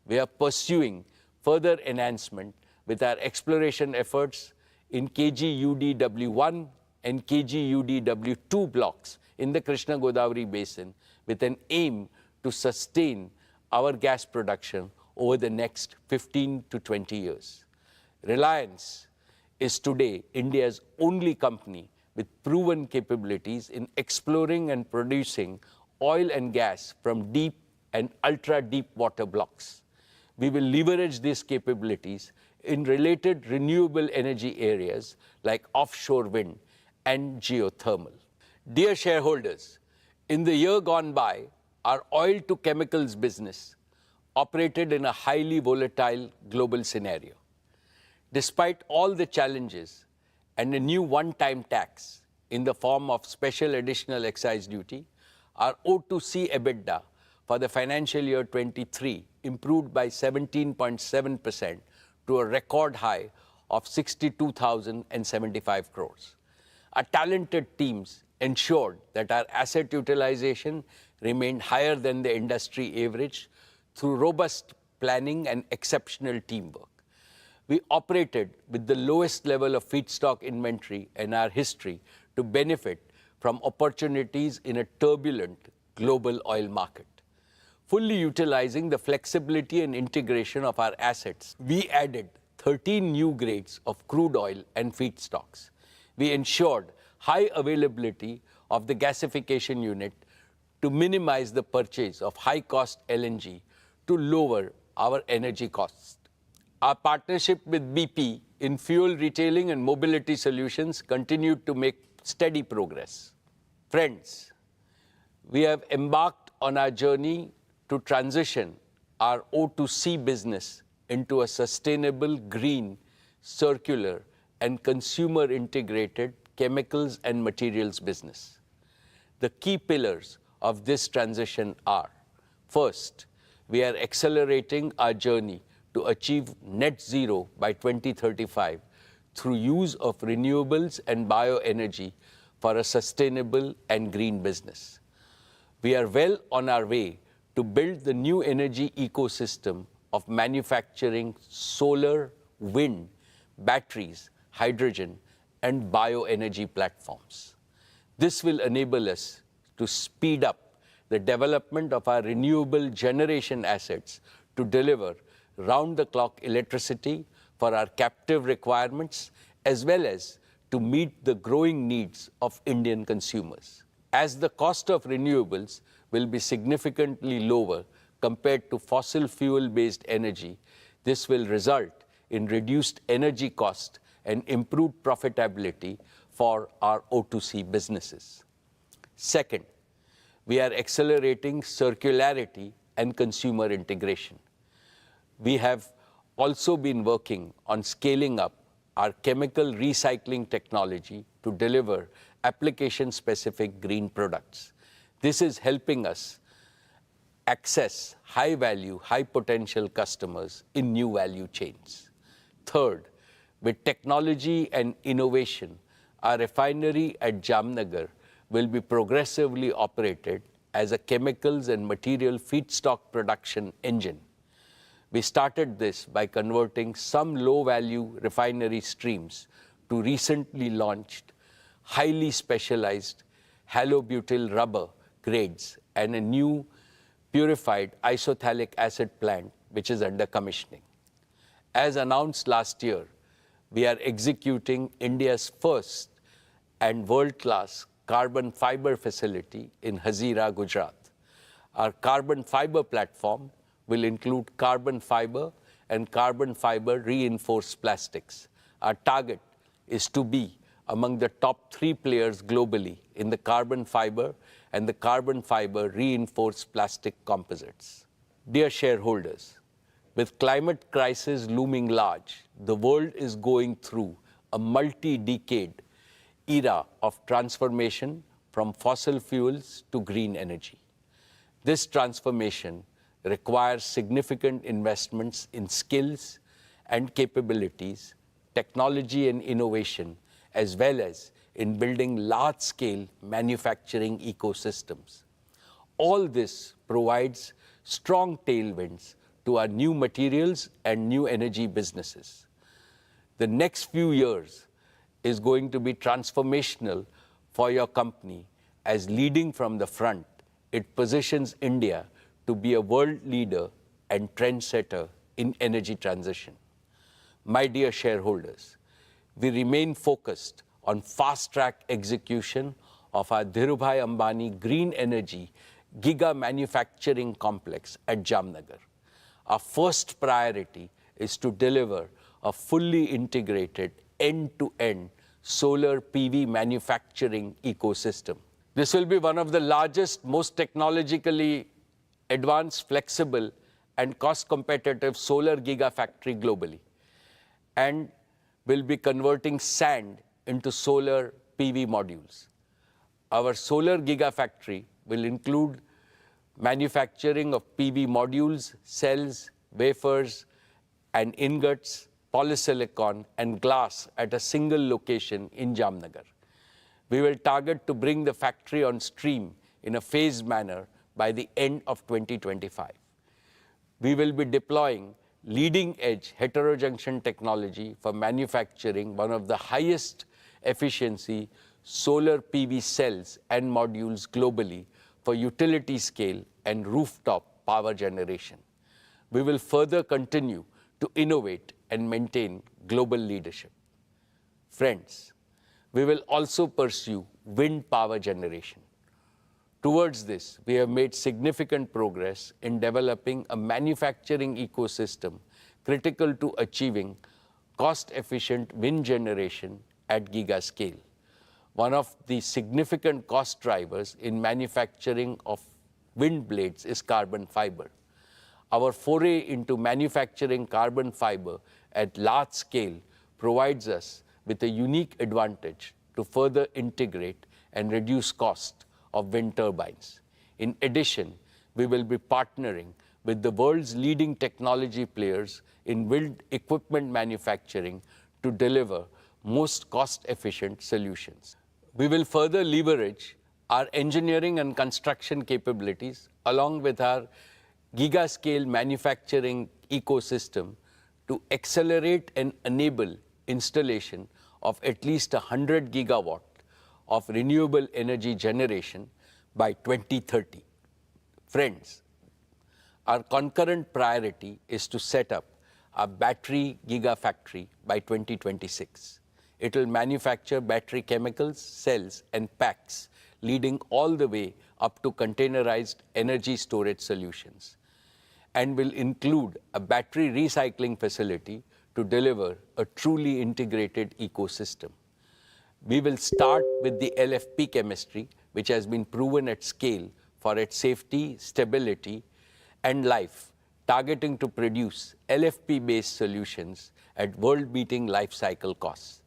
S1: We are pursuing further enhancement with our exploration efforts in KGUDW1 and KGUDW2 blocks in the Krishna Godavari Basin, with an aim to sustain our gas production over the next 15 to 20 years. Reliance is today India's only company with proven capabilities in exploring and producing oil and gas from deep and ultra-deep water blocks. We will leverage these capabilities in related renewable energy areas like offshore wind and geothermal. Dear shareholders, in the year gone by, our oil to chemicals business operated in a highly volatile global scenario. Despite all the challenges and a new one-time tax in the form of special additional excise duty, our O2C EBITDA for the financial year 23 improved by 17.7% to a record high of 62,075 crores. Our talented teams ensured that our asset utilization remained higher than the industry average through robust planning and exceptional teamwork. We operated with the lowest level of feedstock inventory in our history to benefit from opportunities in a turbulent global oil market. Fully utilizing the flexibility and integration of our assets, we added 13 new grades of crude oil and feedstocks. We ensured high availability of the gasification unit to minimize the purchase of high-cost LNG to lower our energy costs. Our partnership with BP in fuel retailing and mobility solutions continued to make steady progress. Friends, we have embarked on our journey to transition our O2C business into a sustainable, green, circular, and consumer-integrated chemicals and materials business. The key pillars of this transition are: first, we are accelerating our journey to achieve net zero by 2035 through use of renewables and bioenergy for a sustainable and green business. We are well on our way to build the new energy ecosystem of manufacturing solar, wind, batteries, hydrogen, and bioenergy platforms. This will enable us to speed up the development of our renewable generation assets to deliver round-the-clock electricity for our captive requirements, as well as to meet the growing needs of Indian consumers. As the cost of renewables will be significantly lower compared to fossil fuel-based energy, this will result in reduced energy cost and improved profitability for our O2C businesses. Second, we are accelerating circularity and consumer integration. We have also been working on scaling up our chemical recycling technology to deliver application-specific green products. This is helping us access high-value, high-potential customers in new value chains. Third, with technology and innovation, our refinery at Jamnagar will be progressively operated as a chemicals and material feedstock production engine. We started this by converting some low-value refinery streams to recently launched, highly specialized halobutyl rubber grades and a new purified isophthalic acid plant, which is under commissioning. As announced last year, we are executing India's first and world-class carbon fiber facility in Hazira, Gujarat. Our carbon fiber platform will include carbon fiber and carbon fiber reinforced plastics. Our target is to be among the top 3 players globally in the carbon fiber and the carbon fiber reinforced plastic composites. Dear shareholders, with climate crisis looming large, the world is going through a multi-decade era of transformation from fossil fuels to green energy. This transformation requires significant investments in skills and capabilities, technology and innovation, as well as in building large-scale manufacturing ecosystems. All this provides strong tailwinds to our new materials and new energy businesses. The next few years is going to be transformational for your company, as leading from the front, it positions India to be a world leader and trendsetter in energy transition. My dear shareholders, we remain focused on fast-track execution of our Dhirubhai Ambani Green Energy Giga Manufacturing Complex at Jamnagar. Our first priority is to deliver a fully integrated end-to-end solar PV manufacturing ecosystem. This will be one of the largest, most technologically advanced, flexible, and cost-competitive solar gigafactory globally, and will be converting sand into solar PV modules. Our solar gigafactory will include manufacturing of PV modules, cells, wafers, and ingots, polysilicon, and glass at a single location in Jamnagar. We will target to bring the factory on stream in a phased manner by the end of 2025. We will be deploying leading-edge heterojunction technology for manufacturing one of the highest efficiency solar PV cells and modules globally for utility scale and rooftop power generation. We will further continue to innovate and maintain global leadership. Friends, we will also pursue wind power generation. Towards this, we have made significant progress in developing a manufacturing ecosystem critical to achieving cost-efficient wind generation at giga scale. One of the significant cost drivers in manufacturing of wind blades is carbon fiber. Our foray into manufacturing carbon fiber at large scale provides us with a unique advantage to further integrate and reduce cost of wind turbines. In addition, we will be partnering with the world's leading technology players in wind equipment manufacturing to deliver most cost-efficient solutions. We will further leverage our engineering and construction capabilities along with our giga-scale manufacturing ecosystem to accelerate and enable installation of at least 100 gigawatt of renewable energy generation by 2030. Friends, our concurrent priority is to set up a battery gigafactory by 2026. It will manufacture battery chemicals, cells, and packs, leading all the way up to containerized energy storage solutions, and will include a battery recycling facility to deliver a truly integrated ecosystem. We will start with the LFP chemistry, which has been proven at scale for its safety, stability, and life, targeting to produce LFP-based solutions at world-beating life cycle costs.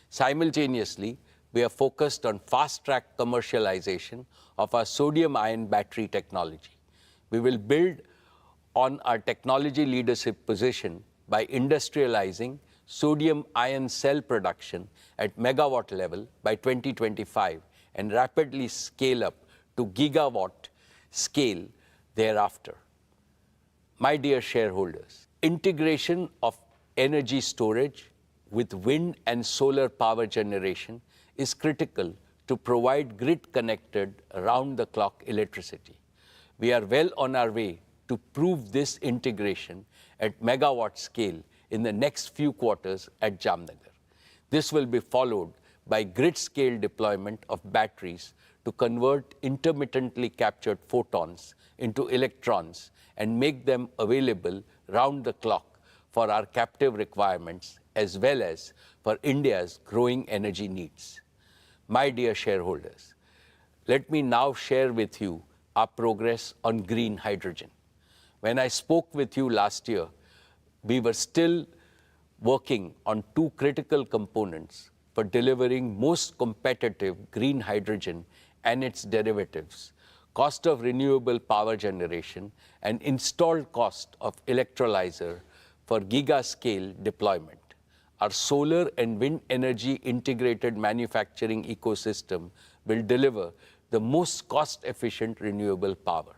S1: Simultaneously, we are focused on fast-track commercialization of our sodium-ion battery technology. We will build on our technology leadership position by industrializing sodium-ion cell production at megawatt level by 2025 and rapidly scale up to gigawatt scale thereafter. My dear shareholders, integration of energy storage with wind and solar power generation is critical to provide grid-connected, round-the-clock electricity. We are well on our way to prove this integration at megawatt scale in the next few quarters at Jamnagar. This will be followed by grid-scale deployment of batteries to convert intermittently captured photons into electrons and make them available round the clock for our captive requirements as well as for India's growing energy needs. My dear shareholders, let me now share with you our progress on green hydrogen. When I spoke with you last year, we were still working on two critical components for delivering most competitive green hydrogen and its derivatives: cost of renewable power generation and installed cost of electrolyzer for giga-scale deployment. Our solar and wind energy integrated manufacturing ecosystem will deliver the most cost-efficient renewable power.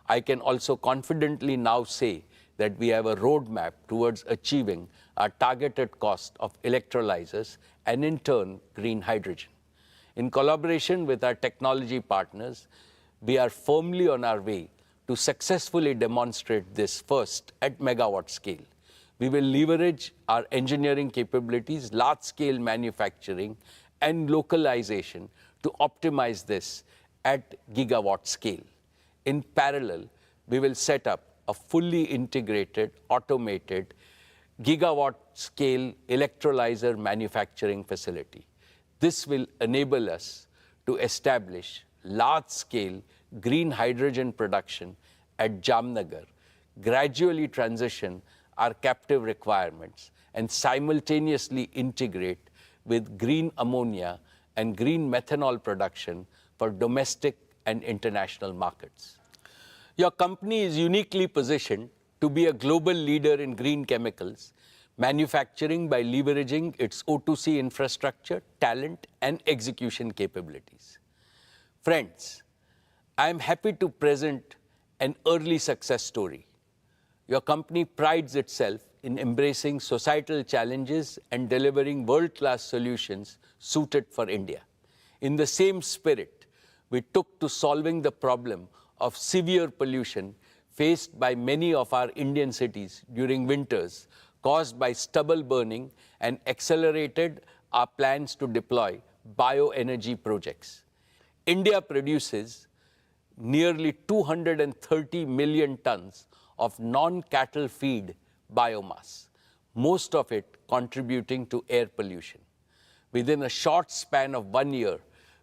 S1: I can also confidently now say that we have a roadmap towards achieving our targeted cost of electrolyzers and in turn green hydrogen. In collaboration with our technology partners, we are firmly on our way to successfully demonstrate this first at megawatt scale. We will leverage our engineering capabilities, large-scale manufacturing, and localization to optimize this at gigawatt scale. In parallel, we will set up a fully integrated, automated, gigawatt-scale electrolyzer manufacturing facility. This will enable us to establish large-scale green hydrogen production at Jamnagar, gradually transition our captive requirements, and simultaneously integrate with green ammonia and green methanol production for domestic and international markets. Your company is uniquely positioned to be a global leader in green chemicals, manufacturing by leveraging its O2C infrastructure, talent, and execution capabilities. Friends, I am happy to present an early success story. Your company prides itself in embracing societal challenges and delivering world-class solutions suited for India. In the same spirit, we took to solving the problem of severe pollution faced by many of our Indian cities during winters caused by stubble burning and accelerated our plans to deploy bioenergy projects. India produces nearly 230 million tons of non-cattle feed biomass, most of it contributing to air pollution. Within a short span of 1 year,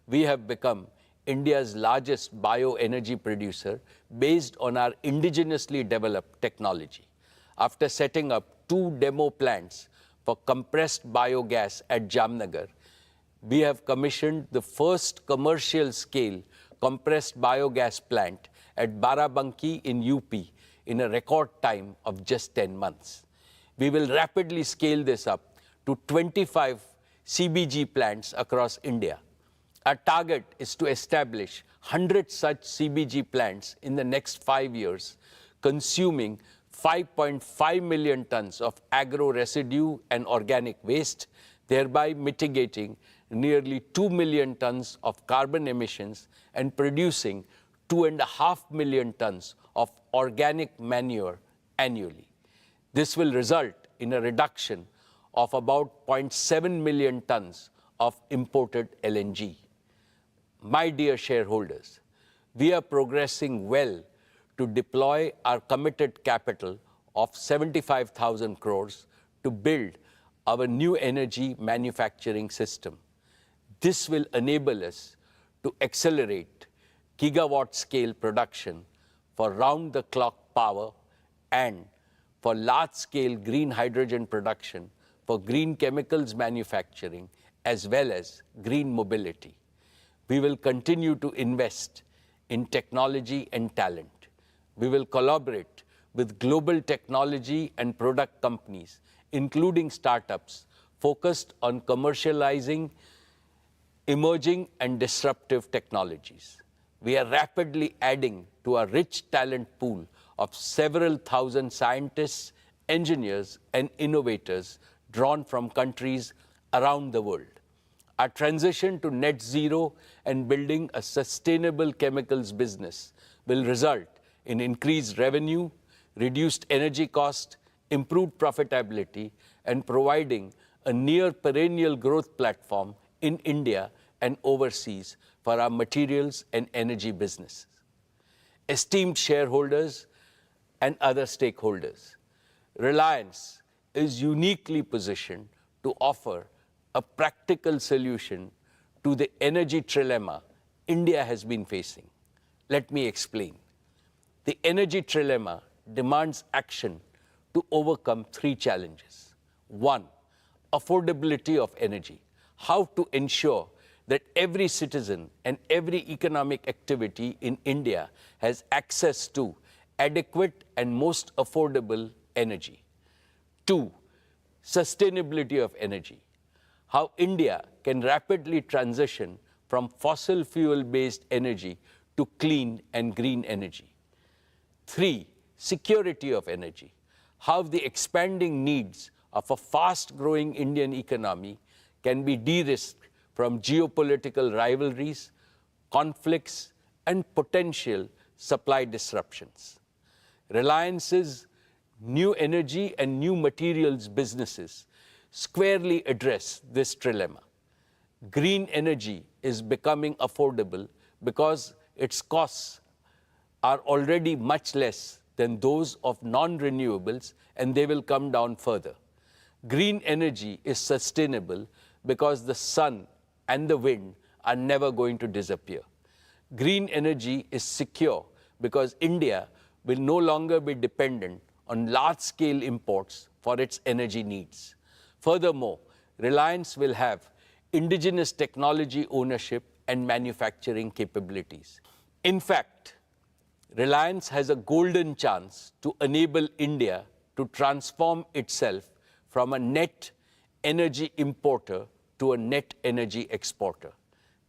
S1: we have become India's largest bioenergy producer based on our indigenously developed technology. After setting up 2 demo plants for compressed biogas at Jamnagar, we have commissioned the first commercial scale compressed biogas plant at Barabanki in UP in a record time of just 10 months. We will rapidly scale this up to 25 CBG plants across India. Our target is to establish 100 such CBG plants in the next 5 years, consuming 5.5 million tons of agro residue and organic waste, thereby mitigating nearly 2 million tons of carbon emissions and producing 2.5 million tons of organic manure annually. This will result in a reduction of about 0.7 million tons of imported LNG. My dear shareholders, we are progressing well to deploy our committed capital of 75,000 crores to build our new energy manufacturing system. This will enable us to accelerate gigawatt-scale production for round-the-clock power and for large-scale green hydrogen production for green chemicals manufacturing as well as green mobility. We will continue to invest in technology and talent. We will collaborate with global technology and product companies, including startups, focused on commercializing emerging and disruptive technologies. We are rapidly adding to our rich talent pool of several thousand scientists, engineers, and innovators drawn from countries around the world. Our transition to net zero and building a sustainable chemicals business will result in increased revenue, reduced energy cost, improved profitability, and providing a near perennial growth platform in India and overseas for our materials and energy businesses. Esteemed shareholders and other stakeholders, Reliance is uniquely positioned to offer a practical solution to the energy trilemma India has been facing. Let me explain. The energy trilemma demands action to overcome 3 challenges. 1, affordability of energy. How to ensure that every citizen and every economic activity in India has access to adequate and most affordable energy. 2, sustainability of energy. How India can rapidly transition from fossil fuel-based energy to clean and green energy. 3, security of energy. How the expanding needs of a fast-growing Indian economy can be de-risked from geopolitical rivalries, conflicts, and potential supply disruptions. Reliance's new energy and new materials businesses squarely address this trilemma. Green energy is becoming affordable because its costs are already much less than those of non-renewables, and they will come down further. Green energy is sustainable because the sun and the wind are never going to disappear. Green energy is secure because India will no longer be dependent on large-scale imports for its energy needs. Furthermore, Reliance will have indigenous technology ownership and manufacturing capabilities. In fact, Reliance has a golden chance to enable India to transform itself from a net energy importer to a net energy exporter.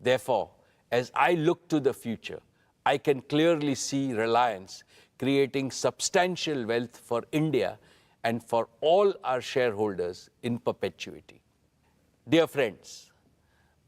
S1: Therefore, as I look to the future, I can clearly see Reliance creating substantial wealth for India and for all our shareholders in perpetuity. Dear friends,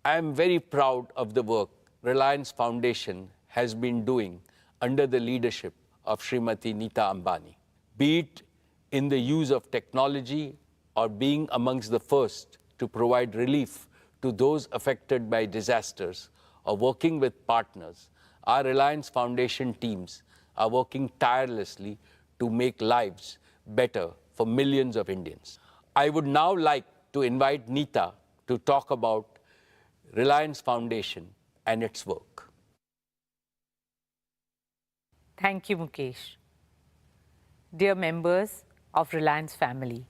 S1: I am very proud of the work Reliance Foundation has been doing under the leadership of Srimati Nita Ambani, be it in the use of technology or being amongst the first to provide relief to those affected by disasters or working with partners. Our Reliance Foundation teams are working tirelessly to make lives better for millions of Indians. I would now like to invite Nita to talk about Reliance Foundation and its work.
S6: Thank you, Mukesh. Dear members of Reliance family,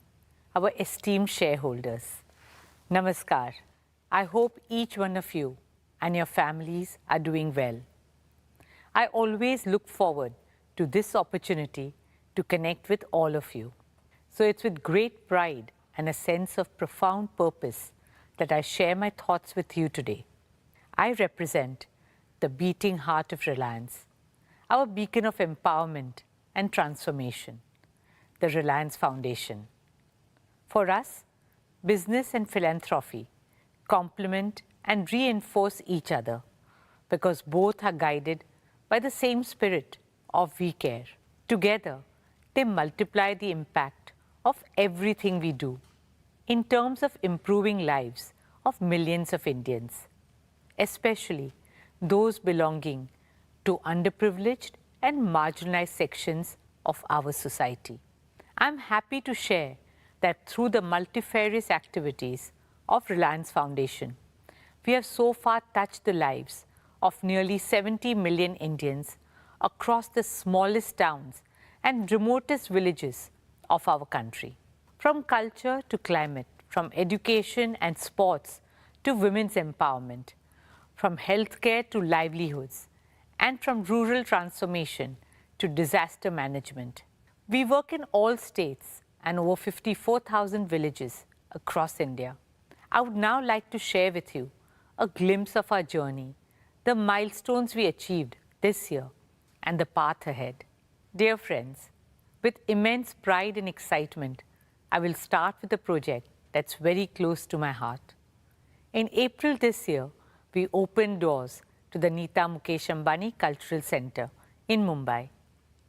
S6: our esteemed shareholders, Namaskar. I hope each one of you and your families are doing well. I always look forward to this opportunity to connect with all of you. So it's with great pride and a sense of profound purpose that I share my thoughts with you today. I represent the beating heart of Reliance, our beacon of empowerment and transformation, the Reliance Foundation. For us, business and philanthropy complement and reinforce each other because both are guided by the same spirit of we care. Together, they multiply the impact of everything we do in terms of improving lives of millions of Indians, especially those belonging to underprivileged and marginalized sections of our society. I'm happy to share that through the multifarious activities of Reliance Foundation, we have so far touched the lives of nearly 70 million Indians across the smallest towns and remotest villages of our country. From culture to climate, from education and sports to women's empowerment, from healthcare to livelihoods, and from rural transformation to disaster management. We work in all states and over 54,000 villages across India. I would now like to share with you a glimpse of our journey, the milestones we achieved this year, and the path ahead. Dear friends, with immense pride and excitement, I will start with a project that's very close to my heart. In April this year, we opened doors to the Nita Mukesh Ambani Cultural Center in Mumbai.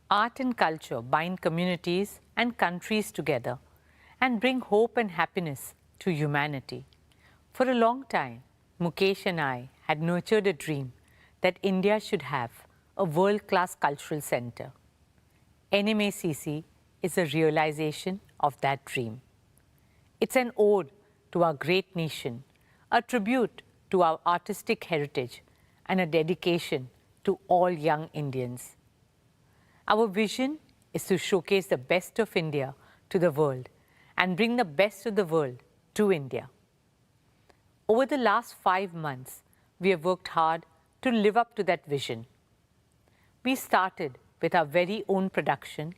S6: Art and culture bind communities and countries together and bring hope and happiness to humanity. For a long time, Mukesh and I had nurtured a dream that India should have a world-class cultural center. NMACC is a realization of that dream. It's an ode to our great nation, a tribute to our artistic heritage, and a dedication to all young Indians. Our vision is to showcase the best of India to the world and bring the best of the world to India. Over the last 5 months, we have worked hard to live up to that vision. We started with our very own production,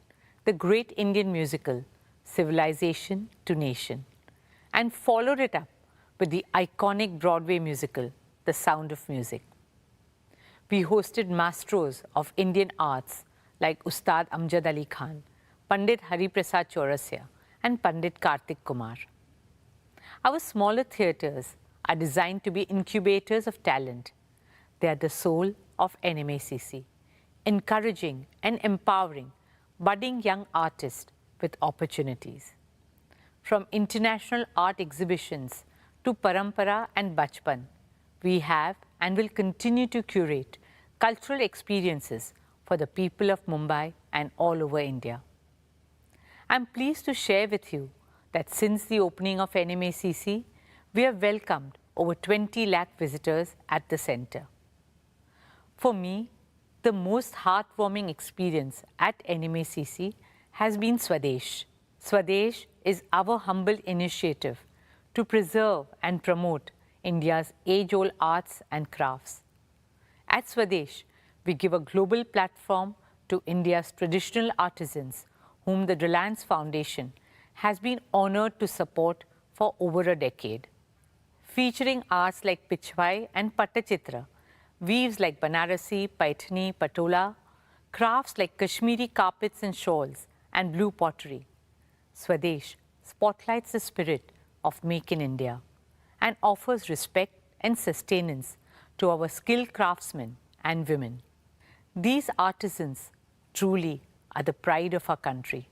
S6: the great Indian musical, Civilization to Nation, and followed it up with the iconic Broadway musical, The Sound of Music. We hosted maestros of Indian arts like Ustad Amjad Ali Khan, Pandit Hari Prasad Chaurasya, and Pandit Kartik Kumar. Our smaller theatres are designed to be incubators of talent. They are the soul of NMACC, encouraging and empowering budding young artists with opportunities. From international art exhibitions to Parampara and Bachpan, we have and will continue to curate cultural experiences for the people of Mumbai and all over India. I'm pleased to share with you that since the opening of NMACC, we have welcomed over 20 lakh visitors at the center. For me, the most heartwarming experience at NMACC has been Swadesh. Swadesh is our humble initiative to preserve and promote India's age-old arts and crafts. At Swadesh, we give a global platform to India's traditional artisans whom the Reliance Foundation has been honored to support for over a decade. Featuring arts like Pichwai and Pattachitra, weaves like Banarasi, Paithani, Patola, crafts like Kashmiri carpets and shawls, and blue pottery. Swadesh spotlights the spirit of Make in India and offers respect and sustenance to our skilled craftsmen and women. These artisans truly are the pride of our country.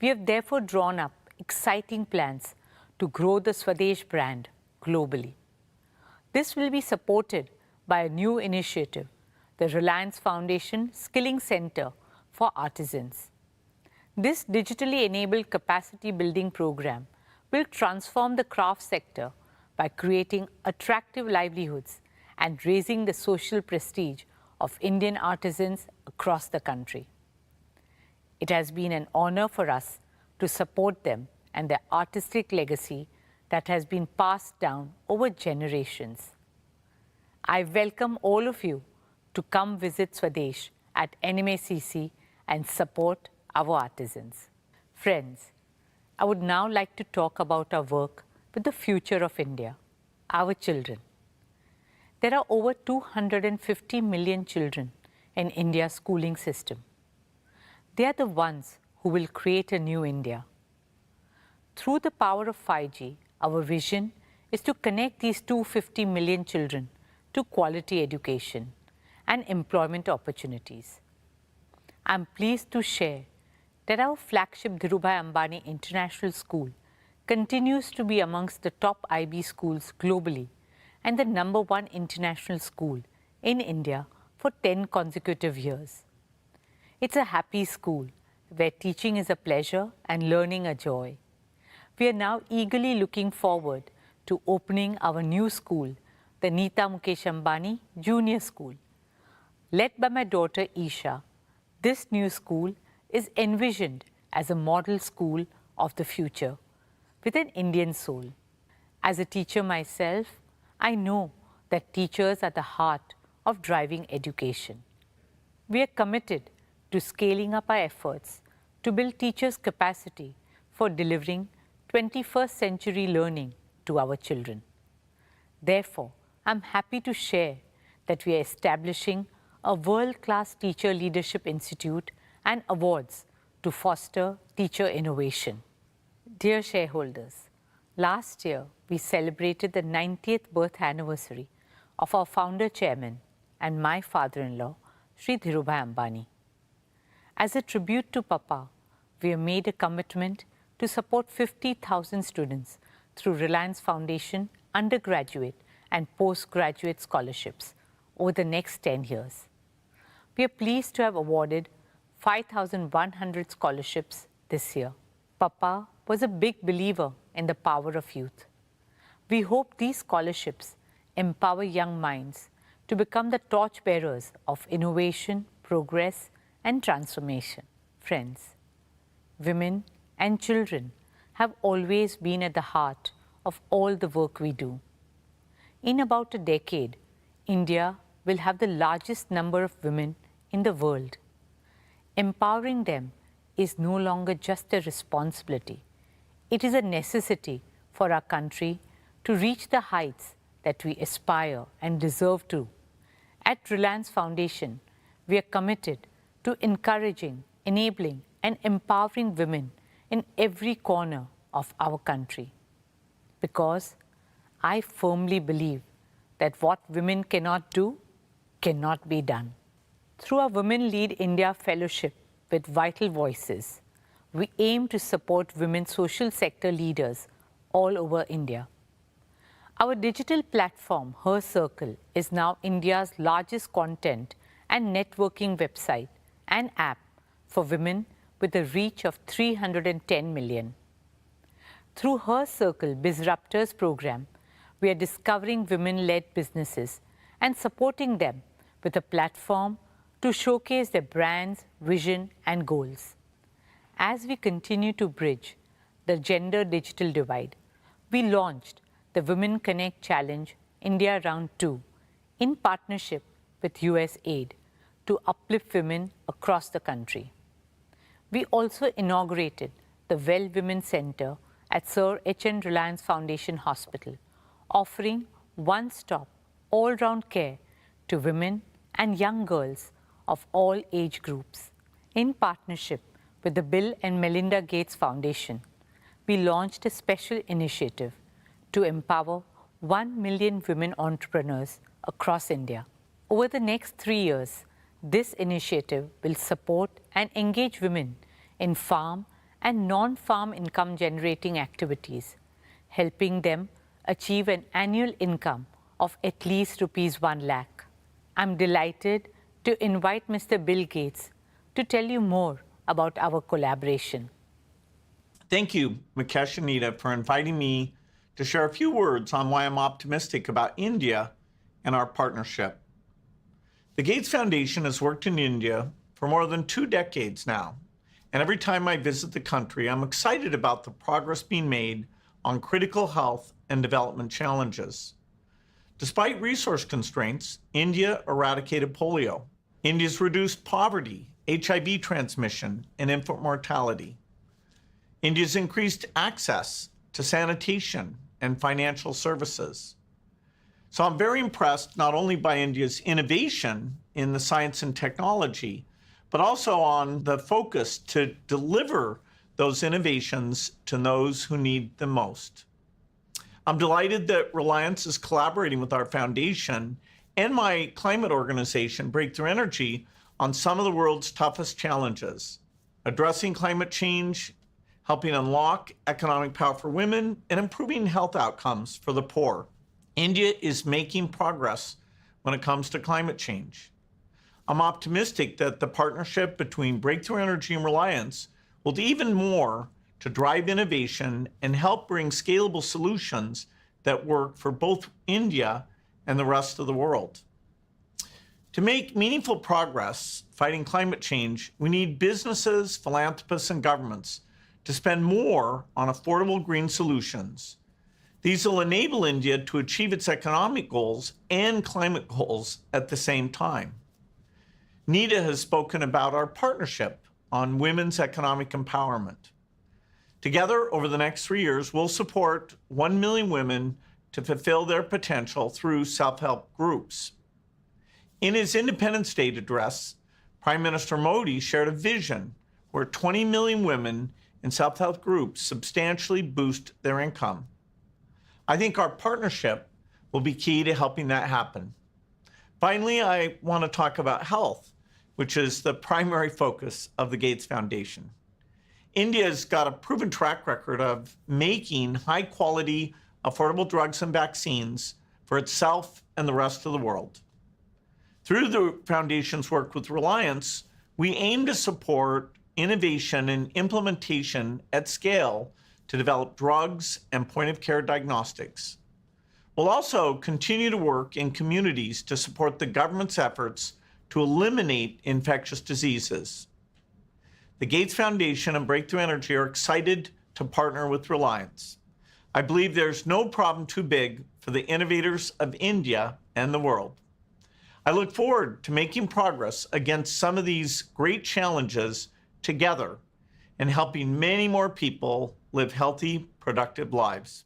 S6: We have therefore drawn up exciting plans to grow the Swadesh brand globally. This will be supported by a new initiative, the Reliance Foundation Skilling Center for Artisans. This digitally enabled capacity building program will transform the craft sector by creating attractive livelihoods and raising the social prestige of Indian artisans across the country. It has been an honor for us to support them and their artistic legacy that has been passed down over generations. I welcome all of you to come visit Swadesh at NMACC and support our artisans. Friends, I would now like to talk about our work with the future of India, our children. There are over 250 million children in India's schooling system. They are the ones who will create a new India. Through the power of 5G, our vision is to connect these 250 million children to quality education and employment opportunities. I'm pleased to share that our flagship Dhirubhai Ambani International School continues to be amongst the top IB schools globally and the #1 international school in India for 10 consecutive years. It's a happy school where teaching is a pleasure and learning a joy. We are now eagerly looking forward to opening our new school, the Nita Mukesh Ambani Junior School. Led by my daughter Isha, this new school is envisioned as a model school of the future with an Indian soul. As a teacher myself, I know that teachers are the heart of driving education. We are committed to scaling up our efforts to build teachers' capacity for delivering 21st century learning to our children. Therefore, I'm happy to share that we are establishing a world-class Teacher Leadership Institute and awards to foster teacher innovation. Dear shareholders, last year we celebrated the 90th birth anniversary of our founder chairman and my father-in-law, Sri Dhirubhai Ambani. As a tribute to Papa, we have made a commitment to support 50,000 students through Reliance Foundation undergraduate and postgraduate scholarships over the next 10 years. We are pleased to have awarded 5,100 scholarships this year. Papa was a big believer in the power of youth. We hope these scholarships empower young minds to become the torchbearers of innovation, progress, and transformation. Friends, women and children have always been at the heart of all the work we do. In about a decade, India will have the largest number of women in the world. Empowering them is no longer just a responsibility. It is a necessity for our country to reach the heights that we aspire and deserve to. At Reliance Foundation, we are committed to encouraging, enabling, and empowering women in every corner of our country. Because I firmly believe that what women cannot do cannot be done. Through our Women Lead India Fellowship with Vital Voices, we aim to support women social sector leaders all over India. Our digital platform, Her Circle, is now India's largest content and networking website and app for women with a reach of 310 million. Through Her Circle Bizruptors program, we are discovering women-led businesses and supporting them with a platform to showcase their brands, vision, and goals. As we continue to bridge the gender digital divide, we launched the Women Connect Challenge India Round 2 in partnership with USAID to uplift women across the country. We also inaugurated the Well Women Center at Sir H.N. Reliance Foundation Hospital, offering one-stop, all-round care to women and young girls of all age groups. In partnership with the Bill and Melinda Gates Foundation, we launched a special initiative to empower 1 million women entrepreneurs across India. Over the next 3 years, this initiative will support and engage women in farm and non-farm income generating activities, helping them achieve an annual income of at least ₹1 lakh. I'm delighted to invite Mr. Bill Gates to tell you more about our collaboration.
S7: Thank you, Mukesh and Nita, for inviting me to share a few words on why I'm optimistic about India and our partnership. The Gates Foundation has worked in India for more than 2 decades now, and every time I visit the country, I'm excited about the progress being made on critical health and development challenges. Despite resource constraints, India eradicated polio. India's reduced poverty, HIV transmission, and infant mortality. India's increased access to sanitation and financial services. So I'm very impressed not only by India's innovation in the science and technology, but also on the focus to deliver those innovations to those who need them most. I'm delighted that Reliance is collaborating with our foundation and my climate organization, Breakthrough Energy, on some of the world's toughest challenges, addressing climate change, helping unlock economic power for women, and improving health outcomes for the poor. India is making progress when it comes to climate change. I'm optimistic that the partnership between Breakthrough Energy and Reliance will do even more to drive innovation and help bring scalable solutions that work for both India and the rest of the world. To make meaningful progress fighting climate change, we need businesses, philanthropists, and governments to spend more on affordable green solutions. These will enable India to achieve its economic goals and climate goals at the same time. Nita has spoken about our partnership on women's economic empowerment. Together, over the next 3 years, we'll support 1 million women to fulfill their potential through self-help groups. In his Independence Day address, Prime Minister Modi shared a vision where 20 million women in self-help groups substantially boost their income. I think our partnership will be key to helping that happen. Finally, I want to talk about health, which is the primary focus of the Gates Foundation. India's got a proven track record of making high-quality, affordable drugs and vaccines for itself and the rest of the world. Through the Foundation's work with Reliance, we aim to support innovation and implementation at scale to develop drugs and point-of-care diagnostics. We'll also continue to work in communities to support the government's efforts to eliminate infectious diseases. The Gates Foundation and Breakthrough Energy are excited to partner with Reliance. I believe there's no problem too big for the innovators of India and the world. I look forward to making progress against some of these great challenges together and helping many more people live healthy, productive lives.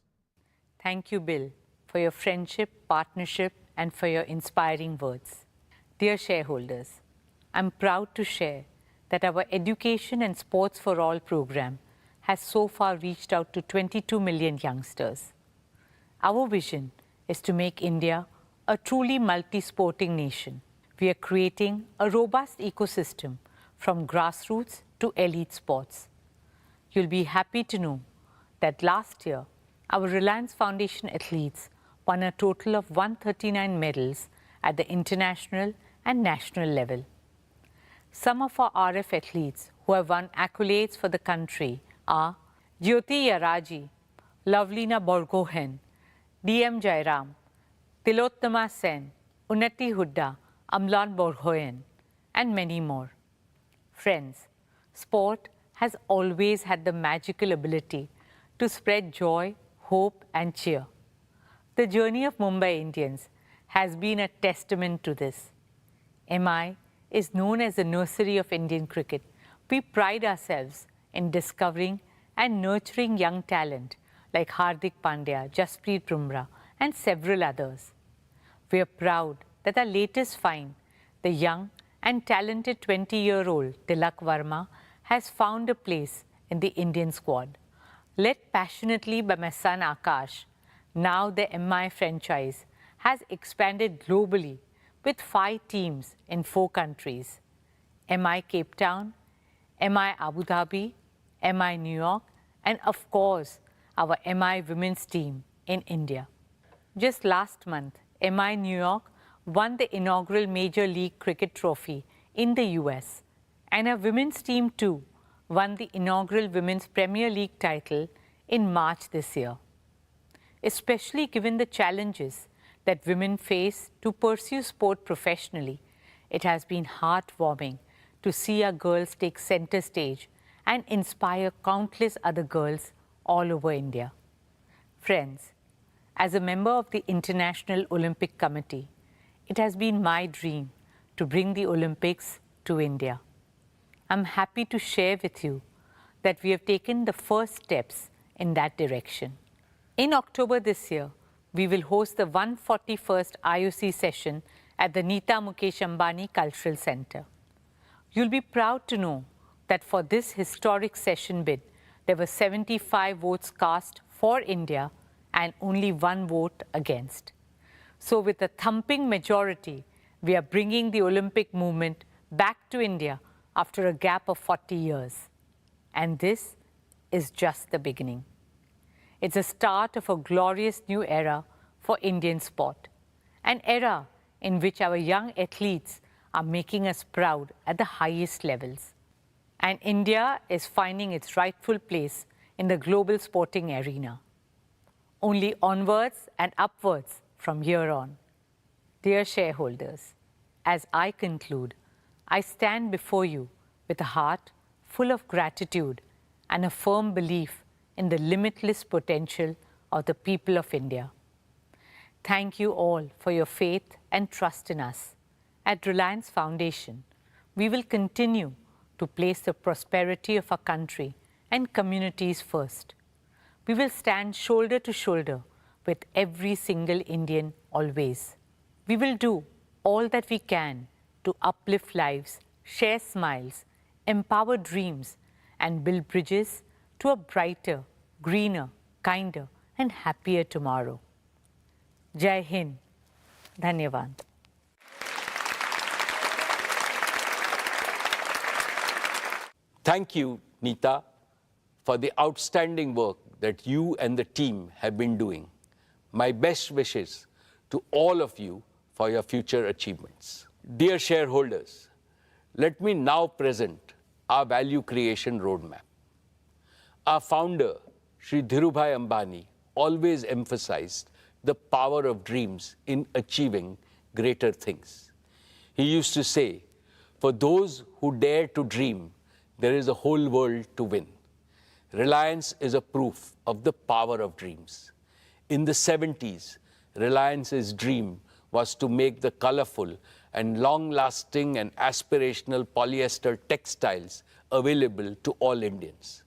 S6: Thank you, Bill, for your friendship, partnership, and for your inspiring words. Dear shareholders, I'm proud to share that our Education and Sports for All program has so far reached out to 22 million youngsters. Our vision is to make India a truly multi-sporting nation. We are creating a robust ecosystem from grassroots to elite sports. You'll be happy to know that last year, our Reliance Foundation athletes won a total of 139 medals at the international and national level. Some of our RF athletes who have won accolades for the country are Jyoti Yaraji, Lavlina Borgohen, DM Jairam, Tilottama Sen, Unnati Hudda, Amlan Borgohen, and many more. Friends, sport has always had the magical ability to spread joy, hope, and cheer. The journey of Mumbai Indians has been a testament to this. MI is known as the nursery of Indian cricket. We pride ourselves in discovering and nurturing young talent like Hardik Pandya, Jasprit Bumrah, and several others. We are proud that our latest find, the young and talented 20-year-old Tilak Verma, has found a place in the Indian squad. Led passionately by my son Akash, now the MI franchise has expanded globally with 5 teams in 4 countries: MI Cape Town, MI Abu Dhabi, MI New York, and of course, our MI women's team in India. Just last month, MI New York won the inaugural Major League Cricket trophy in the US, and our women's team too won the inaugural Women's Premier League title in March this year. Especially given the challenges that women face to pursue sport professionally, it has been heartwarming to see our girls take center stage and inspire countless other girls all over India. Friends, As a member of the International Olympic Committee, it has been my dream to bring the Olympics to India. I'm happy to share with you that we have taken the first steps in that direction. In October this year, we will host the 141st IOC session at the Nita Mukesh Ambani Cultural Center. You'll be proud to know that for this historic session bid, there were 75 votes cast for India and only 1 vote against. So with a thumping majority, we are bringing the Olympic movement back to India after a gap of 40 years. And this is just the beginning. It's the start of a glorious new era for Indian sport, an era in which our young athletes are making us proud at the highest levels. And India is finding its rightful place in the global sporting arena. Only onwards and upwards from here on. Dear shareholders, as I conclude, I stand before you with a heart full of gratitude and a firm belief in the limitless potential of the people of India. Thank you all for your faith and trust in us. At Reliance Foundation, we will continue to place the prosperity of our country and communities first. We will stand shoulder to shoulder with every single Indian always. We will do all that we can to uplift lives, share smiles, empower dreams, and build bridges to a brighter, greener, kinder, and happier tomorrow. Jai Hind. Dhanyavad.
S1: Thank you, Nita, for the outstanding work that you and the team have been doing. My best wishes to all of you for your future achievements. Dear shareholders, let me now present our value creation roadmap. Our founder, Shri Dhirubhai Ambani, always emphasized the power of dreams in achieving greater things. He used to say, for those who dare to dream, there is a whole world to win. Reliance is a proof of the power of dreams. In the 70s, Reliance's dream was to make the colorful and long-lasting and aspirational polyester textiles available to all Indians.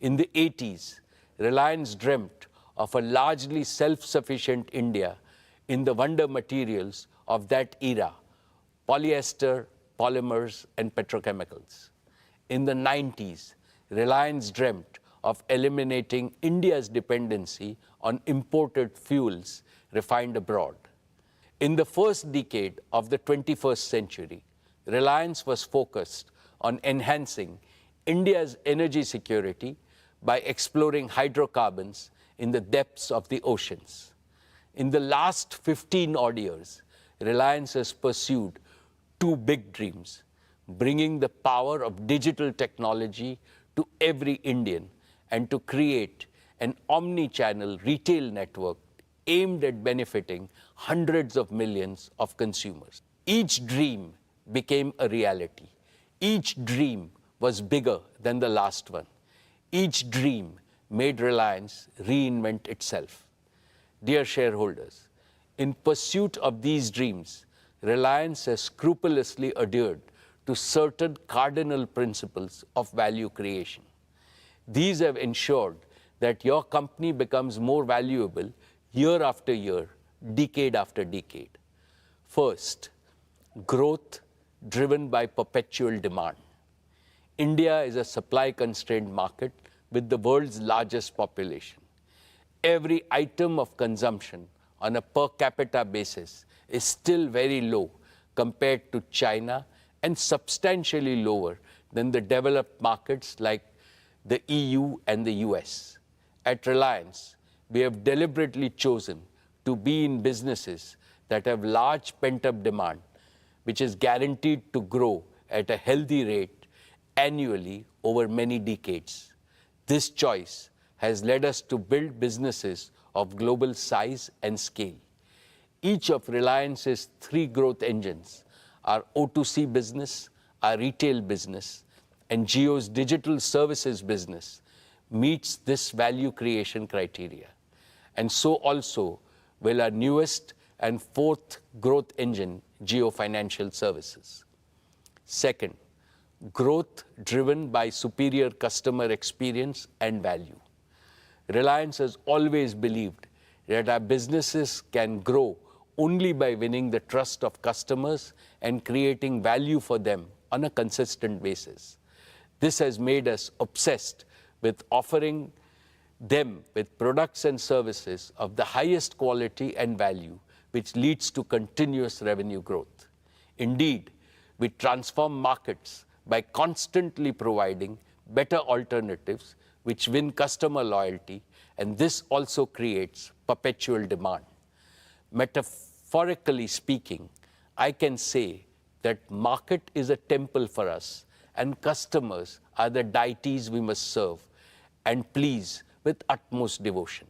S1: In the 80s, Reliance dreamt of a largely self-sufficient India in the wonder materials of that era, polyester, polymers, and petrochemicals. In the 90s, Reliance dreamt of eliminating India's dependency on imported fuels refined abroad. In the first decade of the 21st century, Reliance was focused on enhancing India's energy security by exploring hydrocarbons in the depths of the oceans. In the last 15 odd years, Reliance has pursued 2 big dreams: bringing the power of digital technology to every Indian and to create an omni-channel retail network aimed at benefiting hundreds of millions of consumers. Each dream became a reality. Each dream was bigger than the last one. Each dream made Reliance reinvent itself. Dear shareholders, in pursuit of these dreams, Reliance has scrupulously adhered to certain cardinal principles of value creation. These have ensured that your company becomes more valuable year after year, decade after decade. First, growth driven by perpetual demand. India is a supply-constrained market with the world's largest population. Every item of consumption on a per capita basis is still very low compared to China and substantially lower than the developed markets like the EU and the US. At Reliance, we have deliberately chosen to be in businesses that have large pent-up demand, which is guaranteed to grow at a healthy rate annually over many decades. This choice has led us to build businesses of global size and scale. Each of Reliance's 3 growth engines, our O2C business, our retail business, and Jio's digital services business, meets this value creation criteria. and so also will our newest and fourth growth engine, Jio Financial Services. Second, growth driven by superior customer experience and value. Reliance has always believed that our businesses can grow only by winning the trust of customers and creating value for them on a consistent basis. This has made us obsessed with offering them with products and services of the highest quality and value, which leads to continuous revenue growth. Indeed, we transform markets by constantly providing better alternatives which win customer loyalty, and this also creates perpetual demand. Metaphorically speaking, I can say that market is a temple for us and customers are the deities we must serve and please with utmost devotion.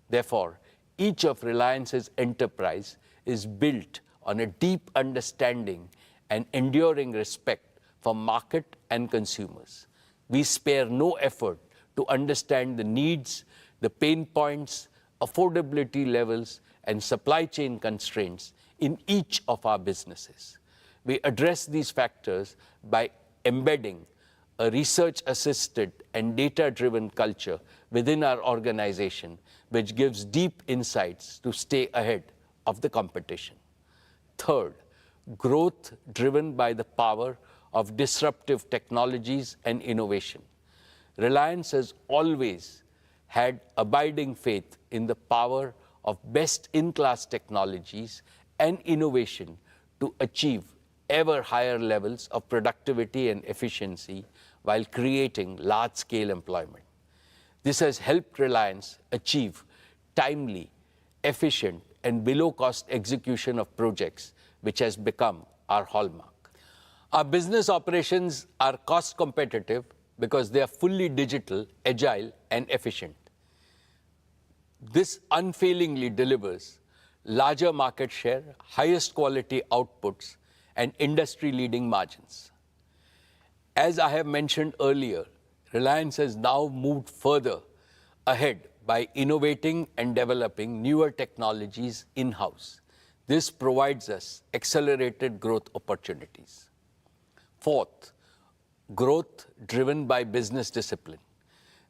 S1: Therefore, each of Reliance's enterprise is built on a deep understanding and enduring respect for market and consumers. We spare no effort to understand the needs, the pain points, affordability levels, and supply chain constraints in each of our businesses. We address these factors by embedding a research-assisted and data-driven culture within our organization, which gives deep insights to stay ahead of the competition. Third, growth driven by the power of disruptive technologies and innovation. Reliance has always had abiding faith in the power of best-in-class technologies and innovation to achieve ever higher levels of productivity and efficiency while creating large-scale employment. This has helped Reliance achieve timely, efficient, and below-cost execution of projects, which has become our hallmark. Our business operations are cost competitive because they are fully digital, agile, and efficient. This unfailingly delivers larger market share, highest quality outputs, and industry-leading margins. As I have mentioned earlier, Reliance has now moved further ahead by innovating and developing newer technologies in-house. This provides us accelerated growth opportunities. Fourth, growth driven by business discipline.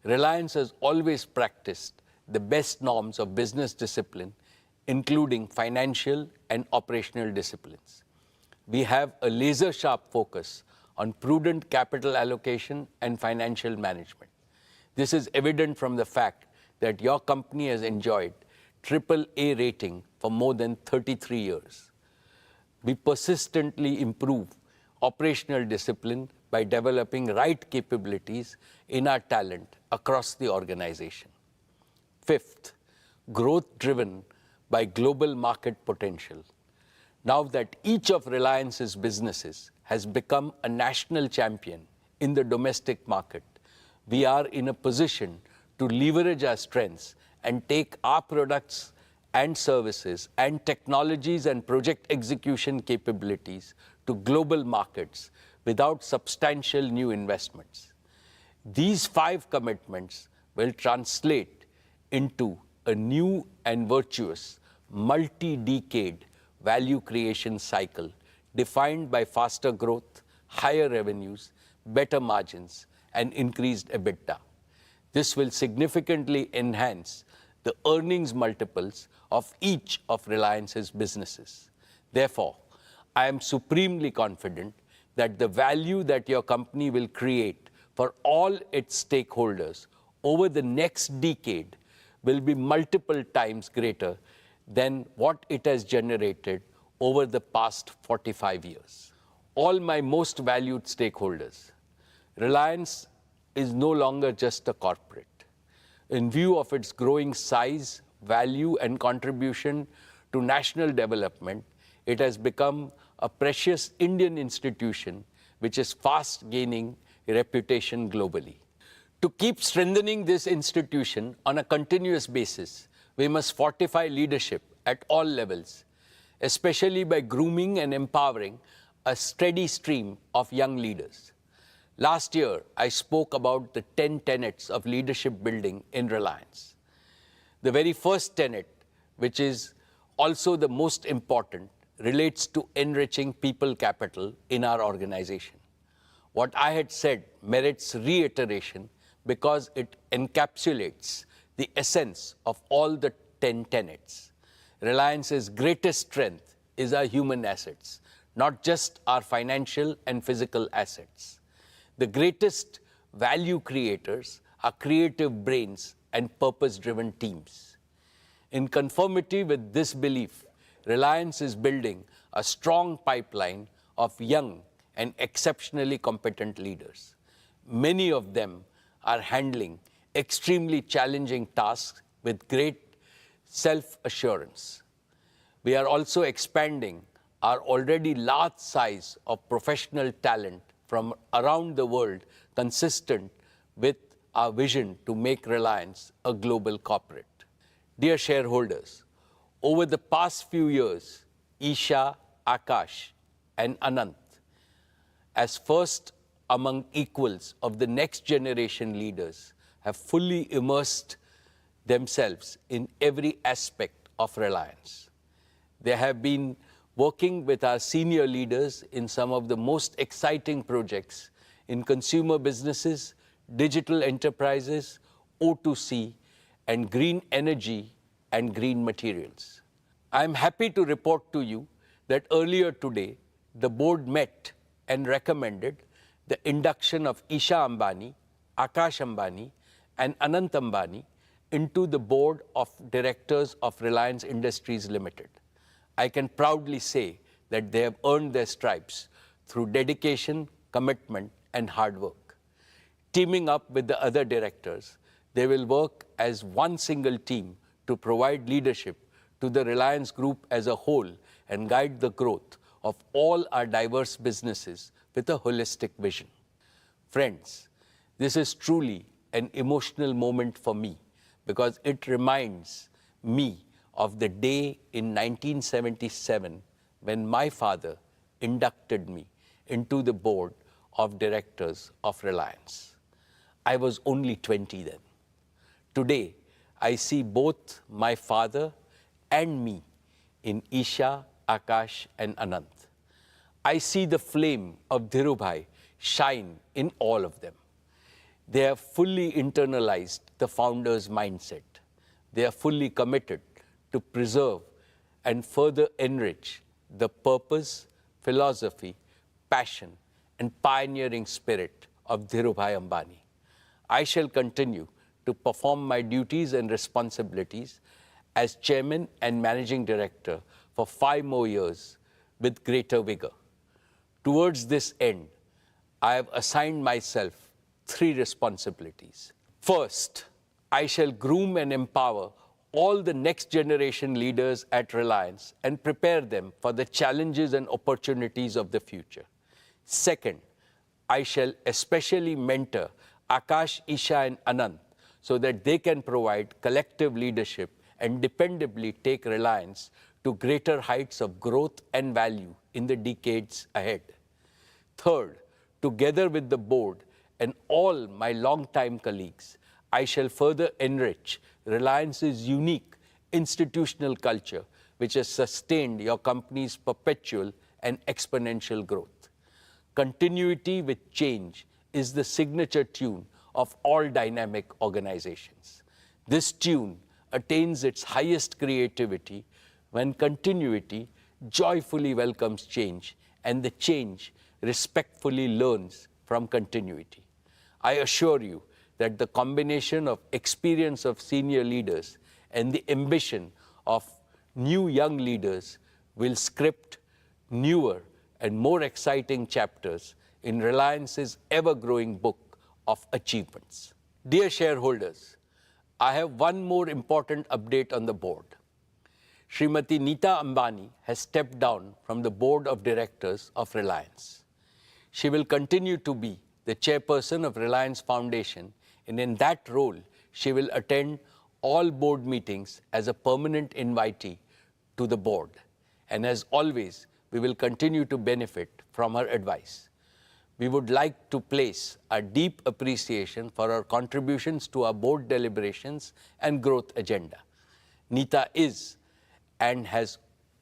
S1: Reliance has always practiced the best norms of business discipline, including financial and operational disciplines. We have a laser-sharp focus on prudent capital allocation and financial management. This is evident from the fact that your company has enjoyed AAA rating for more than 33 years. We persistently improve operational discipline by developing right capabilities in our talent across the organization. Fifth, growth driven by global market potential. Now that each of Reliance's businesses has become a national champion in the domestic market, we are in a position to leverage our strengths and take our products and services and technologies and project execution capabilities to global markets without substantial new investments. These 5 commitments will translate into a new and virtuous multi-decade value creation cycle defined by faster growth, higher revenues, better margins, and increased EBITDA. This will significantly enhance the earnings multiples of each of Reliance's businesses. Therefore, I am supremely confident that the value that your company will create for all its stakeholders over the next decade will be multiple times greater than what it has generated over the past 45 years. All my most valued stakeholders, Reliance is no longer just a corporate. In view of its growing size, value, and contribution to national development, it has become a precious Indian institution which is fast gaining a reputation globally. To keep strengthening this institution on a continuous basis, we must fortify leadership at all levels, especially by grooming and empowering a steady stream of young leaders. Last year, I spoke about the 10 tenets of leadership building in Reliance. The very first tenet, which is also the most important, relates to enriching people capital in our organization. What I had said merits reiteration because it encapsulates the essence of all the 10 tenets. Reliance's greatest strength is our human assets, not just our financial and physical assets. The greatest value creators are creative brains and purpose-driven teams. In conformity with this belief, Reliance is building a strong pipeline of young and exceptionally competent leaders. Many of them are handling extremely challenging tasks with great self-assurance. We are also expanding our already large size of professional talent from around the world, consistent with our vision to make Reliance a global corporate. Dear shareholders, over the past few years, Isha, Akash, and Anant, as first among equals of the next generation leaders, have fully immersed themselves in every aspect of Reliance. They have been working with our senior leaders in some of the most exciting projects in consumer businesses, digital enterprises, O2C, and green energy and green materials. I'm happy to report to you that earlier today, the board met and recommended the induction of Isha Ambani, Akash Ambani, and Anant Ambani into the board of directors of Reliance Industries Limited. I can proudly say that they have earned their stripes through dedication, commitment, and hard work. Teaming up with the other directors, they will work as one single team to provide leadership to the Reliance Group as a whole and guide the growth of all our diverse businesses with a holistic vision. Friends, this is truly an emotional moment for me because it reminds me of the day in 1977 when my father inducted me into the board of directors of Reliance. I was only 20 then. Today, I see both my father and me in Isha, Akash, and Anant. I see the flame of Dhirubhai shine in all of them. They have fully internalized the founder's mindset. They are fully committed to preserve and further enrich the purpose, philosophy, passion, and pioneering spirit of Dhirubhai Ambani. I shall continue to perform my duties and responsibilities as chairman and managing director for 5 more years with greater vigor. Towards this end, I have assigned myself 3 responsibilities. First, I shall groom and empower all the next generation leaders at Reliance and prepare them for the challenges and opportunities of the future. Second, I shall especially mentor Akash, Isha, and Anant so that they can provide collective leadership and dependably take Reliance to greater heights of growth and value in the decades ahead. Third, together with the board and all my longtime colleagues, I shall further enrich Reliance's unique institutional culture, which has sustained your company's perpetual and exponential growth. Continuity with change is the signature tune of all dynamic organizations. This tune attains its highest creativity when continuity joyfully welcomes change and the change respectfully learns from continuity. I assure you that the combination of experience of senior leaders and the ambition of new young leaders will script newer and more exciting chapters in Reliance's ever-growing book of achievements. Dear shareholders, I have one more important update on the board. Srimati Neeta Ambani has stepped down from the board of directors of Reliance. She will continue to be the chairperson of Reliance Foundation, and in that role, she will attend all board meetings as a permanent invitee to the board. And as always, we will continue to benefit from her advice. We would like to place our deep appreciation for her contributions to our board deliberations and growth agenda. Neeta is and has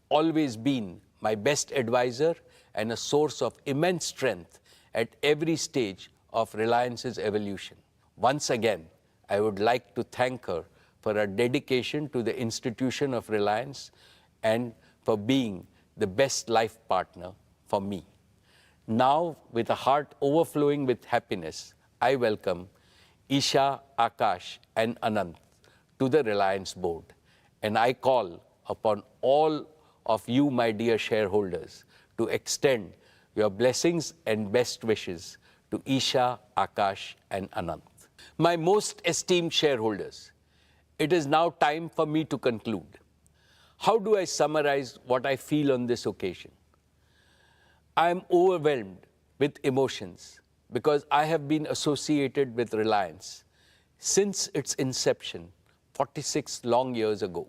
S1: always been my best advisor and a source of immense strength at every stage of Reliance's evolution. Once again, I would like to thank her for her dedication to the institution of Reliance and for being the best life partner for me. Now, with a heart overflowing with happiness, I welcome Isha, Akash, and Anant to the Reliance board. And I call upon all of you, my dear shareholders, to extend your blessings and best wishes to Isha, Akash, and Anant. My most esteemed shareholders, it is now time for me to conclude. How do I summarize what I feel on this occasion? I am overwhelmed with emotions because I have been associated with Reliance since its inception 46 long years ago.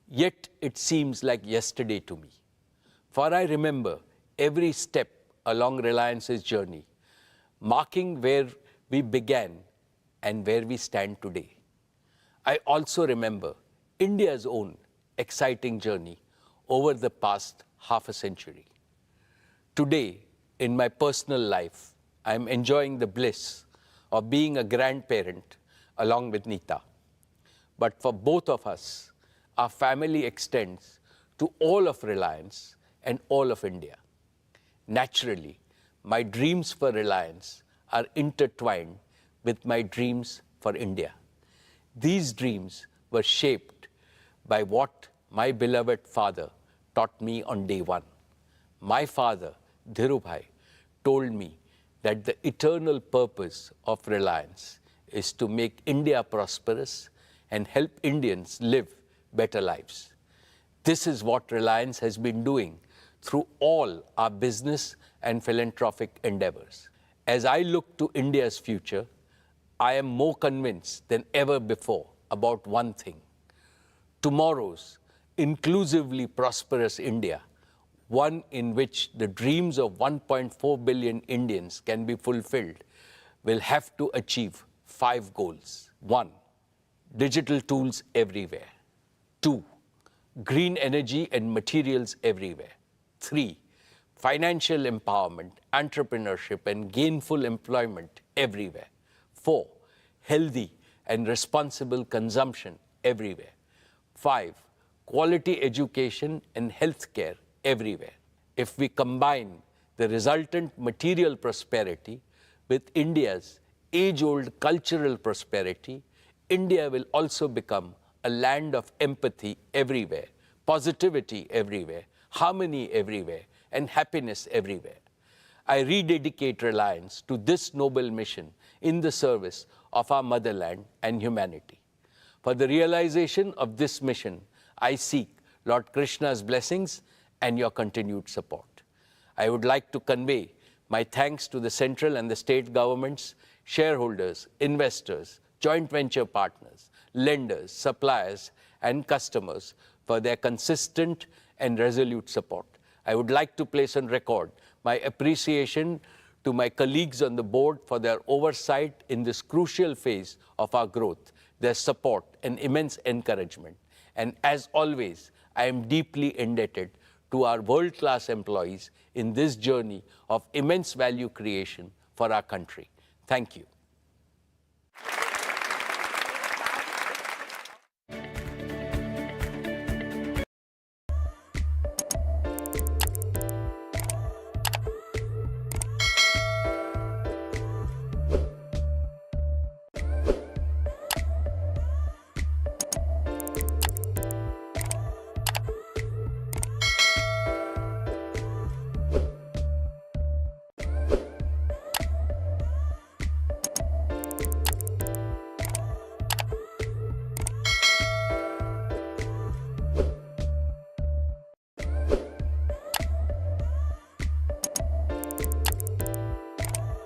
S1: Yet it seems like yesterday to me. For I remember every step along Reliance's journey, marking where we began and where we stand today. I also remember India's own exciting journey over the past half a century. Today, in my personal life, I am enjoying the bliss of being a grandparent along with Neeta. But for both of us, our family extends to all of Reliance and all of India. Naturally, my dreams for Reliance are intertwined with my dreams for India. These dreams were shaped by what my beloved father taught me on day one. My father, Dhirubhai, told me that the eternal purpose of Reliance is to make India prosperous and help Indians live better lives. This is what Reliance has been doing through all our business and philanthropic endeavors. As I look to India's future, I am more convinced than ever before about one thing. Tomorrow's inclusively prosperous India, one in which the dreams of 1.4 billion Indians can be fulfilled, will have to achieve 5 goals. 1. Digital tools everywhere. 2. Green energy and materials everywhere. 3. Financial empowerment, entrepreneurship, and gainful employment everywhere. 4. Healthy and responsible consumption everywhere. 5. Quality education and healthcare everywhere. If we combine the resultant material prosperity with India's age-old cultural prosperity, India will also become a land of empathy everywhere, positivity everywhere, harmony everywhere, and happiness everywhere. I rededicate Reliance to this noble mission in the service of our motherland and humanity. For the realization of this mission, I seek Lord Krishna's blessings and your continued support. I would like to convey my thanks to the central and the state governments, shareholders, investors, joint venture partners, lenders, suppliers, and customers for their consistent and resolute support. I would like to place on record my appreciation to my colleagues on the board for their oversight in this crucial phase of our growth, their support and immense encouragement. And as always, I am deeply indebted to our world-class employees in this journey of immense value creation for our country. Thank you.